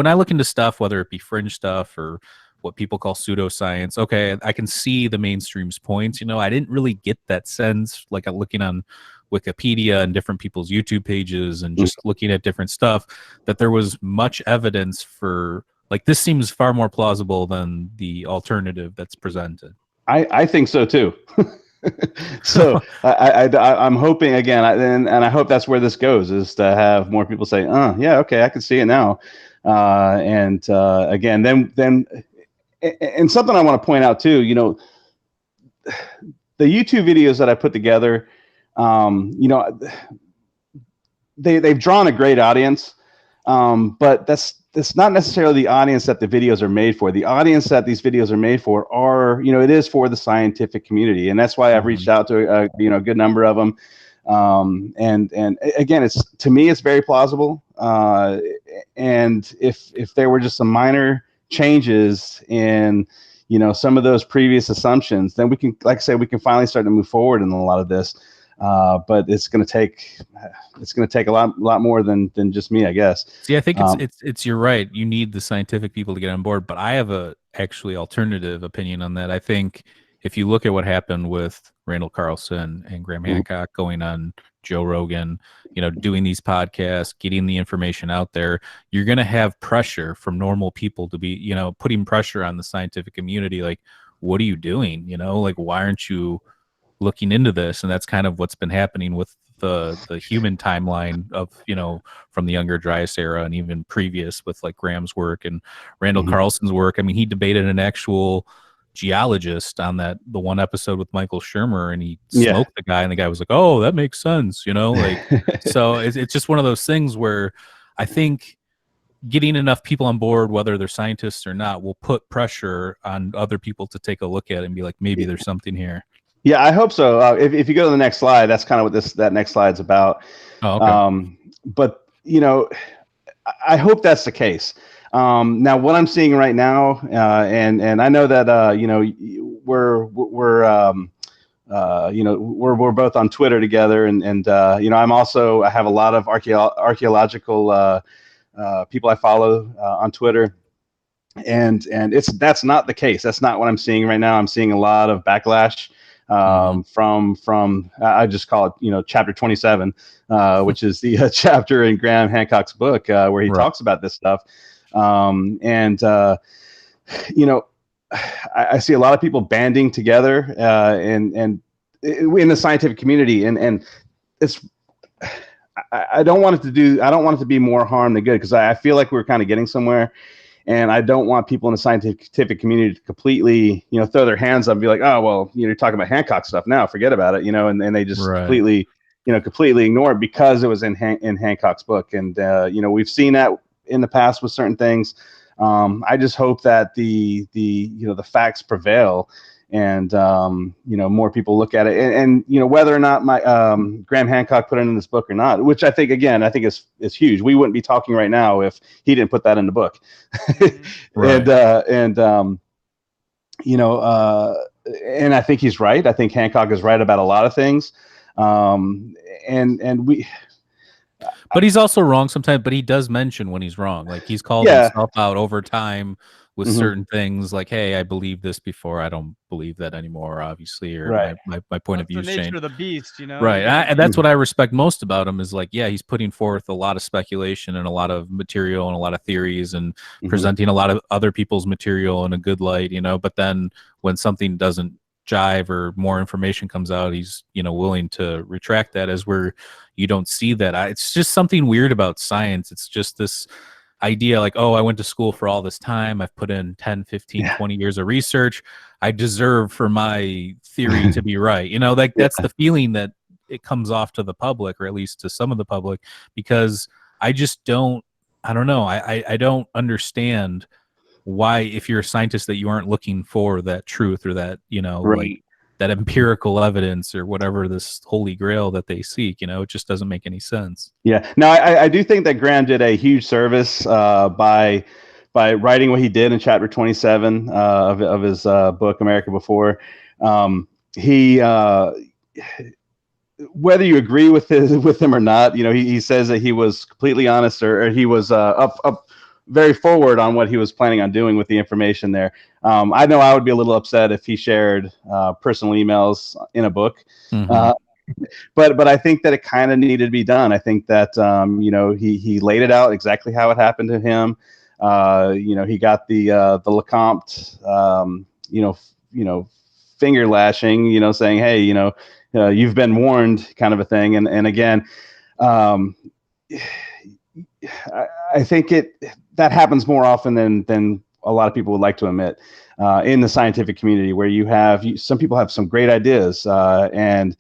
I look into stuff, whether it be fringe stuff or what people call pseudoscience, okay, I can see the mainstream's points. I didn't really get that sense, like looking on Wikipedia and different people's YouTube pages and just looking at different stuff, that there was much evidence for, like, this seems far more plausible than the alternative that's presented. I think so too. So I'm hoping again, and I hope that's where this goes, is to have more people say, yeah, okay, I can see it now. Again, then and something I want to point out too, the YouTube videos that I put together, they've drawn a great audience, but that's not necessarily the audience that the videos are made for. The audience that these videos are made for are, it is for the scientific community, and that's why I've reached out to a good number of them. And again, to me, it's very plausible. And if there were just some minor changes in, some of those previous assumptions, then we can, like I say, we can finally start to move forward in a lot of this. But it's going to take a lot more than just me, I guess. See, I think it's you're right. You need the scientific people to get on board, but I have a actually alternative opinion on that. I think if you look at what happened with Randall Carlson and Graham Hancock going on Joe Rogan, doing these podcasts, getting the information out there, you're going to have pressure from normal people to be, putting pressure on the scientific community. Like, what are you doing? Like, why aren't you looking into this? And that's kind of what's been happening with the human timeline of, from the younger Dryas era and even previous with like Graham's work and Randall Carlson's work. I mean, he debated an actual geologist on the one episode with Michael Shermer, and he smoked the guy, and the guy was like, oh, that makes sense, like, so it's just one of those things where I think getting enough people on board, whether they're scientists or not, will put pressure on other people to take a look at it and be like, maybe there's something here. Yeah, I hope so. If you go to the next slide, that's kind of what that next slide's about. Oh, okay. But I hope that's the case. Now, what I'm seeing right now, and I know that we're both on Twitter together, and I have a lot of archaeological people I follow on Twitter, and that's not the case. That's not what I'm seeing right now. I'm seeing a lot of backlash from I just call it chapter 27, which is the chapter in Graham Hancock's book where he talks about this stuff. I see a lot of people banding together and in the scientific community, and it's I don't want it to be more harm than good, because I feel like we're kind of getting somewhere. And I don't want people in the scientific community to completely, throw their hands up and be like, oh, well, you're talking about Hancock stuff now, forget about it, and they just completely ignore it because it was in Hancock's book. And, we've seen that in the past with certain things. I just hope that the facts prevail, and more people look at it, and whether or not Graham Hancock put it in this book or not, which I think is huge. We wouldn't be talking right now if he didn't put that in the book. And I think he's right. I think Hancock is right about a lot of things, but he's also wrong sometimes. But he does mention when he's wrong. Like, he's called himself out over time with certain things, like, hey, I believed this before, I don't believe that anymore, obviously, or my point of view changed. The nature of the beast, Right. And that's what I respect most about him, is like, yeah, he's putting forth a lot of speculation and a lot of material and a lot of theories, and presenting a lot of other people's material in a good light, but then when something doesn't jive or more information comes out, he's willing to retract that, as where you don't see that. It's just something weird about science. It's just this idea like, oh, I went to school for all this time, I've put in 10, 15, 20 years of research, I deserve for my theory to be right. Like, that's the feeling that it comes off to the public, or at least to some of the public, because I just don't understand why, if you're a scientist, that you aren't looking for that truth, or that like that empirical evidence, or whatever, this holy grail that they seek. It just doesn't make any sense. Yeah. No, I do think that Graham did a huge service by writing what he did in chapter 27 of his book America Before. He whether you agree with him or not, he says that he was completely honest, or he was up very forward on what he was planning on doing with the information there. I know I would be a little upset if he shared personal emails in a book, but I think that it kind of needed to be done. I think that he laid it out exactly how it happened to him. He got the Lecomte, finger lashing, saying, hey, you've been warned, kind of a thing. And again, I think that happens more often than a lot of people would like to admit in the scientific community, where some people have some great ideas, and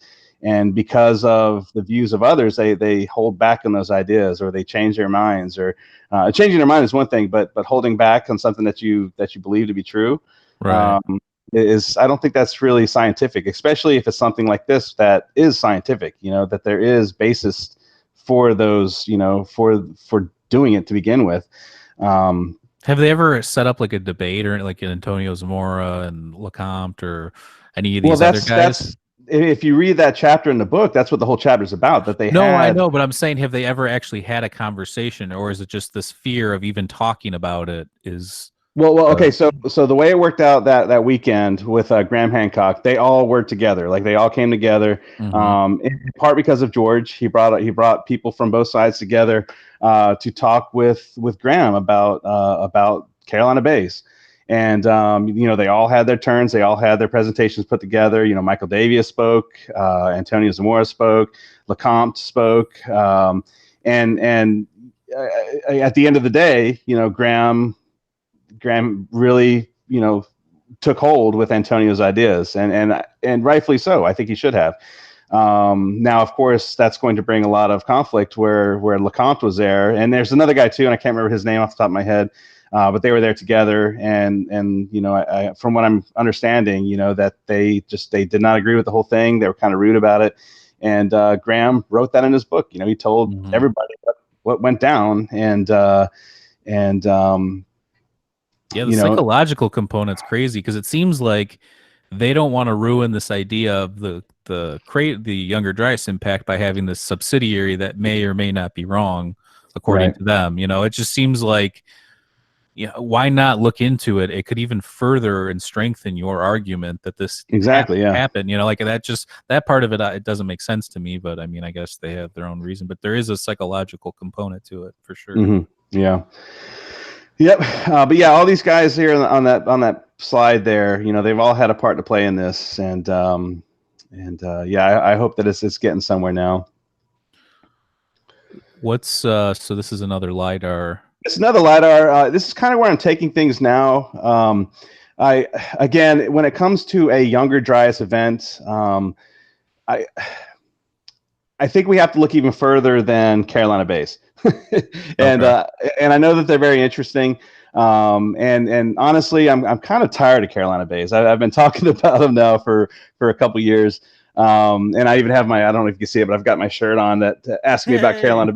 because of the views of others, they hold back on those ideas, or they change their minds. Or changing their mind is one thing, but holding back on something that you believe to be true, I don't think that's really scientific, especially if it's something like this that is scientific. That there is basis for those, for doing it to begin with. Have they ever set up like a debate, or like an Antonio Zamora and Lecomte, or any of these other guys? If you read that chapter in the book, that's what the whole chapter is about. That they I know, but I'm saying, have they ever actually had a conversation, or is it just this fear of even talking about it is Well, okay. So the way it worked out that weekend with Graham Hancock, they all worked together. Like they all came together. In part because of George, he brought people from both sides together to talk with Graham about Carolina Bays. And they all had their turns. They all had their presentations put together. Michael Davias spoke, Antonio Zamora spoke, LeCompte spoke, and at the end of the day, Graham really, took hold with Antonio's ideas, and rightfully so. I think he should have. Now, of course, that's going to bring a lot of conflict where LeCompte was there, and there's another guy too, and I can't remember his name off the top of my head, but they were there together, and I, from what I'm understanding, that they did not agree with the whole thing. They were kind of rude about it, and Graham wrote that in his book. He told everybody what went down, and yeah, the psychological component's crazy because it seems like they don't want to ruin this idea of the younger Dryas Impact by having this subsidiary that may or may not be wrong according to them. It just seems like, why not look into it? It could even further and strengthen your argument that this happened. Like that part of it, it doesn't make sense to me. But I mean, I guess they have their own reason. But there is a psychological component to it for sure. Yeah. Yep. But yeah, all these guys here on that slide there, they've all had a part to play in this, and I hope that it's getting somewhere now. What's so this is another LiDAR. It's another LiDAR. This is kind of where I'm taking things now. Again, when it comes to a younger Dryas event, I think we have to look even further than Carolina Bays. And I know that they're very interesting. And honestly, I'm kind of tired of Carolina Bays. I've been talking about them now for a couple years. And I even have I don't know if you can see it, but I've got my shirt on that asks me about Carolina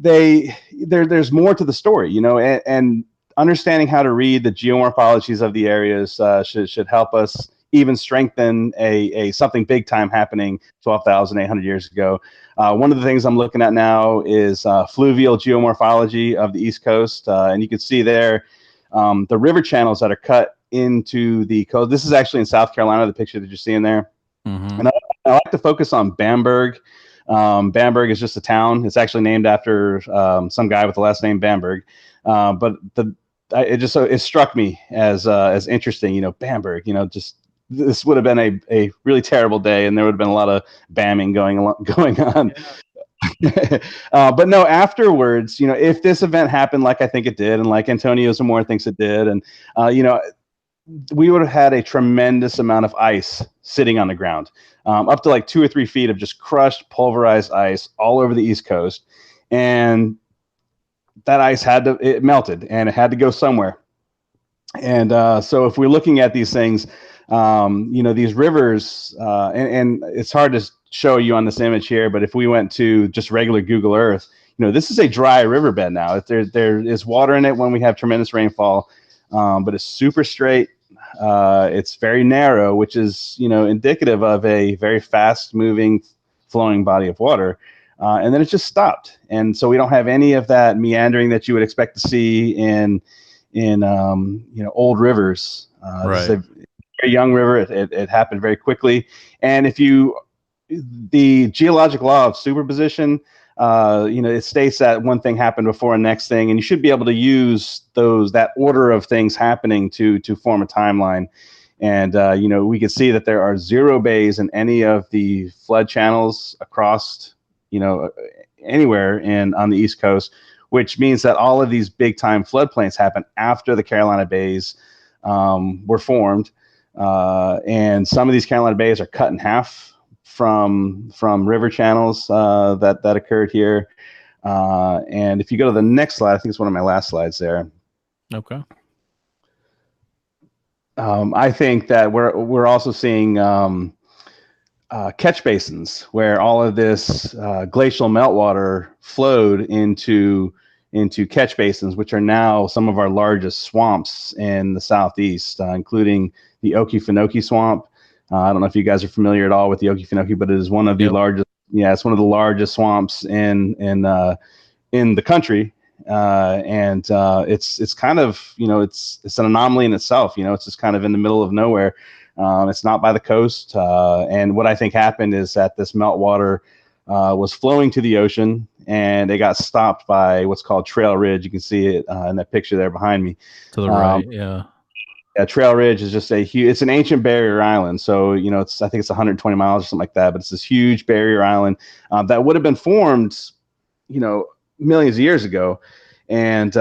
Bays. There's more to the story, and understanding how to read the geomorphologies of the areas should help us even strengthen a something big time happening 12,800 years ago. One of the things I'm looking at now is fluvial geomorphology of the East Coast, and you can see there the river channels that are cut into the coast. This is actually in South Carolina, the picture that you're seeing there. And I like to focus on Bamberg. Bamberg is just a town. It's actually named after some guy with the last name Bamberg. But it struck me as interesting. Bamberg. This would have been a really terrible day, and there would have been a lot of bamming going on. Yeah. But no, afterwards, if this event happened like I think it did, and like Antonio Zamora thinks it did, and we would have had a tremendous amount of ice sitting on the ground, up to like 2 or 3 feet of just crushed, pulverized ice all over the East Coast, and that ice it melted, and it had to go somewhere. And so if we're looking at these things, these rivers, and it's hard to show you on this image here, but if we went to just regular Google Earth, this is a dry riverbed now. There is water in it when we have tremendous rainfall, but it's super straight. It's very narrow, which is, indicative of a very fast moving, flowing body of water. And then it just stopped. And so we don't have any of that meandering that you would expect to see in old rivers. This is a very young river. It happened very quickly. And the geologic law of superposition, it states that one thing happened before the next thing, and you should be able to use that order of things happening to form a timeline. And we can see that there are 0 bays in any of the flood channels across, anywhere on the East Coast, which means that all of these big time floodplains happen after the Carolina Bays were formed. And some of these Carolina Bays are cut in half from river channels that occurred here. And if you go to the next slide, I think it's one of my last slides there. Okay. I think that we're also seeing catch basins where all of this glacial meltwater flowed into catch basins, which are now some of our largest swamps in the Southeast, including the Okefenokee Swamp. I don't know if you guys are familiar at all with the Okefenokee, but it is one of the largest. Yeah, it's one of the largest swamps in the country, and it's kind of, it's an anomaly in itself. It's just kind of in the middle of nowhere. It's not by the coast, and what I think happened is that this meltwater was flowing to the ocean, and it got stopped by what's called Trail Ridge. You can see it in that picture there behind me. To the right, yeah. Yeah, Trail Ridge is just it's an ancient barrier island. So, I think it's 120 miles or something like that, but it's this huge barrier island that would have been formed, millions of years ago. And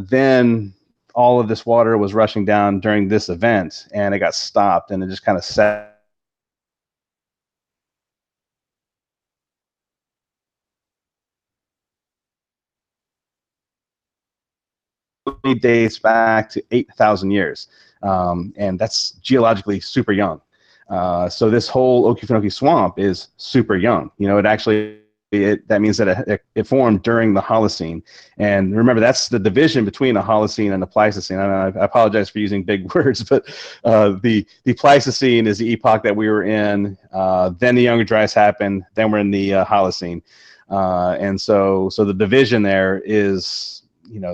then all of this water was rushing down during this event, and it got stopped, and it just kind of sat. Dates back to 8,000 years, and that's geologically super young. So this whole Okefenokee Swamp is super young. That means that it formed during the Holocene. And remember, that's the division between the Holocene and the Pleistocene. I apologize for using big words, but the Pleistocene is the epoch that we were in. Then the Younger Dryas happened. Then we're in the Holocene. And so the division there is,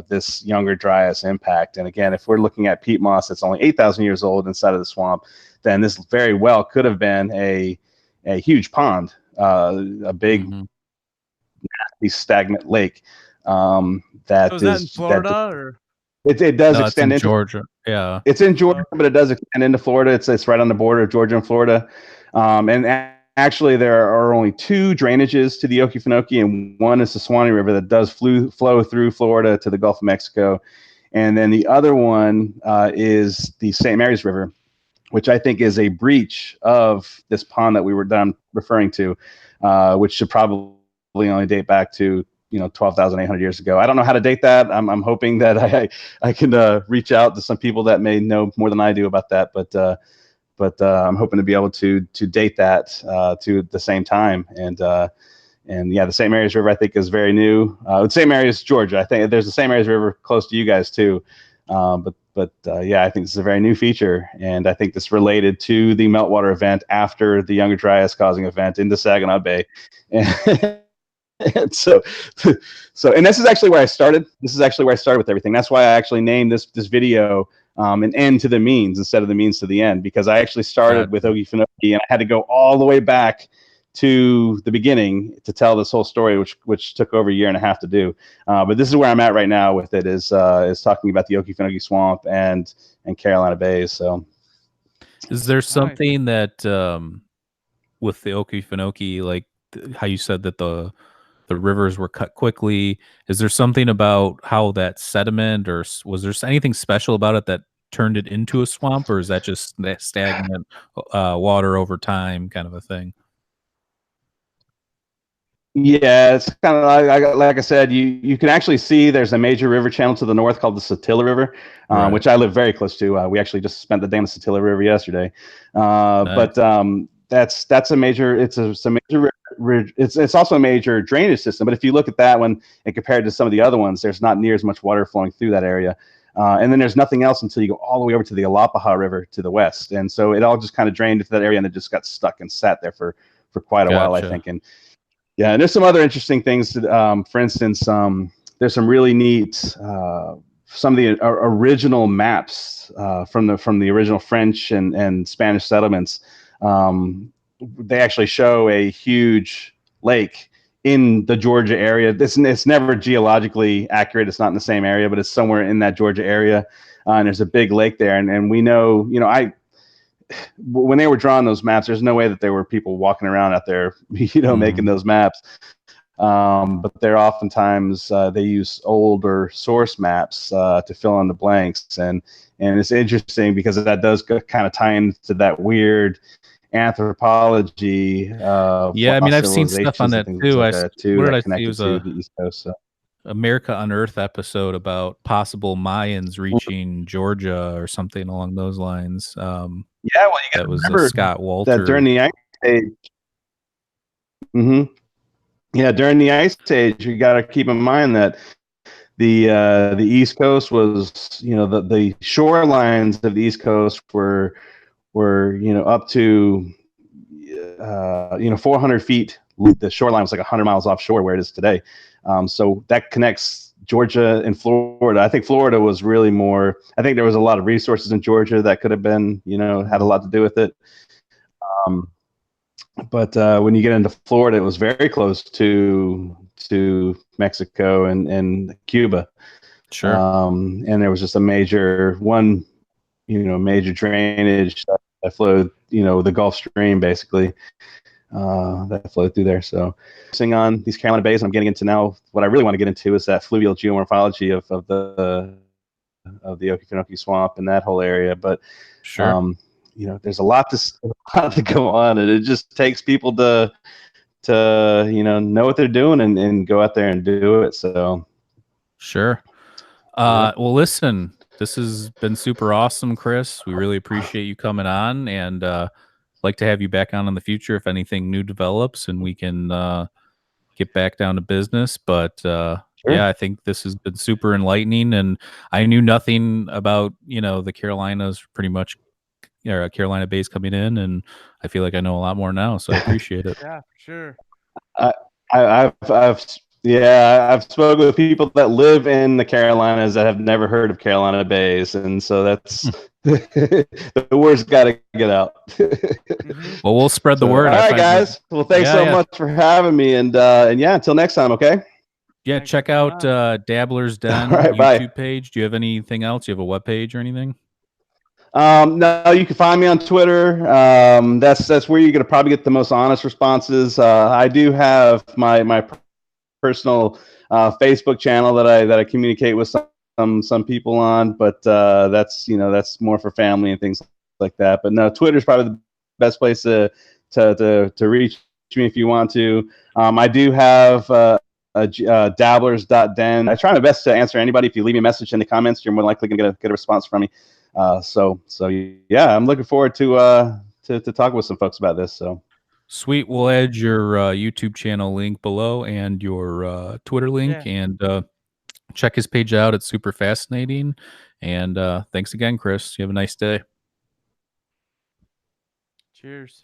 this Younger Dryas impact. And again, if we're looking at peat moss that's only 8,000 years old inside of the swamp, then this very well could have been a huge pond, a big, nasty, stagnant lake. So is that in Florida, or? It does extend into Georgia. Yeah, it's in Georgia, but it does extend into Florida. It's right on the border of Georgia and Florida. Actually, there are only two drainages to the Okefenokee, and one is the Suwannee River that does flow through Florida to the Gulf of Mexico. And then the other one is the St. Mary's River, which I think is a breach of this pond that we were done referring to, which should probably only date back to 12,800 years ago. I don't know how to date that. I'm hoping that I can reach out to some people that may know more than I do about that, but I'm hoping to be able to date that to the same time. And yeah, the St. Mary's River I think is very new. St. Mary's, Georgia. I think there's the St. Mary's River close to you guys too. But yeah, I think this is a very new feature, and I think this related to the meltwater event after the Younger Dryas causing event in the Saginaw Bay. And so and this is actually where I started. This is actually where I started with everything. That's why I actually named this video an end to the means instead of the means to the end, because I actually started with Okefenokee, and I had to go all the way back to the beginning to tell this whole story, which took over a year and a half to do. But this is where I'm at right now with it, is talking about the Okefenokee Swamp and Carolina Bays. So, is there something that with the Okefenokee, like how you said that the rivers were cut quickly, is there something about how that sediment, or was there anything special about it that turned it into a swamp, or is that just that stagnant water over time kind of a thing? Yeah, it's kind of like I said, you can actually see there's a major river channel to the north called the Satilla River, right, which I live very close to. We actually just spent the day on the Satilla River yesterday. Nice. But that's a major. It's a major. It's also a major drainage system. But if you look at that one and compare it to some of the other ones, there's not near as much water flowing through that area. And then there's nothing else until you go all the way over to the Alapaha River to the west. And so it all just kind of drained into that area, and it just got stuck and sat there for quite a while, I think. And yeah, and there's some other interesting things. For instance, there's some really neat some of the original maps from the original French and Spanish settlements. They actually show a huge lake in the Georgia area. It's never geologically accurate. It's not in the same area, but it's somewhere in that Georgia area. And there's a big lake there. And we know, when they were drawing those maps, there's no way that there were people walking around out there, making those maps. But they're oftentimes, they use older source maps to fill in the blanks. And it's interesting because that does kind of tie into that weird anthropology. Yeah, I mean, I've seen stuff on that too. Where did I see? It was the East Coast. So. America Unearthed episode about possible Mayans reaching Georgia or something along those lines. Yeah, well, you got to remember Scott Walter that during the Ice Age. Yeah, during the Ice Age, you got to keep in mind that the East Coast was, the shorelines of the East Coast were up to 400 feet. The shoreline was like 100 miles offshore where it is today. So that connects Georgia and Florida. I think Florida was really more. I think there was a lot of resources in Georgia that could have been, had a lot to do with it. But when you get into Florida, it was very close to Mexico and Cuba. Sure. And there was just a major drainage that flowed, the Gulf Stream basically. That flowed through there. So focusing on these Carolina bays, I'm getting into now. What I really want to get into is that fluvial geomorphology of the Okefenokee Swamp and that whole area. But sure, there's a lot to go on, and it just takes people to know what they're doing and go out there and do it. So sure. Well, listen, this has been super awesome, Chris. We really appreciate you coming on, and like to have you back on in the future if anything new develops and we can get back down to business. But Sure. Yeah, I think this has been super enlightening, and I knew nothing about the Carolinas, pretty much, Carolina Bays coming in, and I feel like I know a lot more now, so I appreciate it. Yeah, for sure. I've spoken with people that live in the Carolinas that have never heard of Carolina Bays, and so that's the word's got to get out. Well, we'll spread the word. All right, guys. Well, thanks so much for having me, and yeah, until next time. Okay. Yeah, check out Dabblers Den YouTube page. Do you have anything else? Do you have a web page or anything? No, you can find me on Twitter. That's where you're gonna probably get the most honest responses. I do have my personal Facebook channel that I communicate with some people on, but that's more for family and things like that. But no, Twitter's probably the best place to reach me if you want to. I do have dabblers.den. I try my best to answer anybody. If you leave me a message in the comments, you're more likely gonna get a response from me. So yeah, I'm looking forward to talk with some folks about this. So sweet. We'll add your YouTube channel link below and your Twitter link, and check his page out. It's super fascinating. And thanks again, Chris. You have a nice day. Cheers.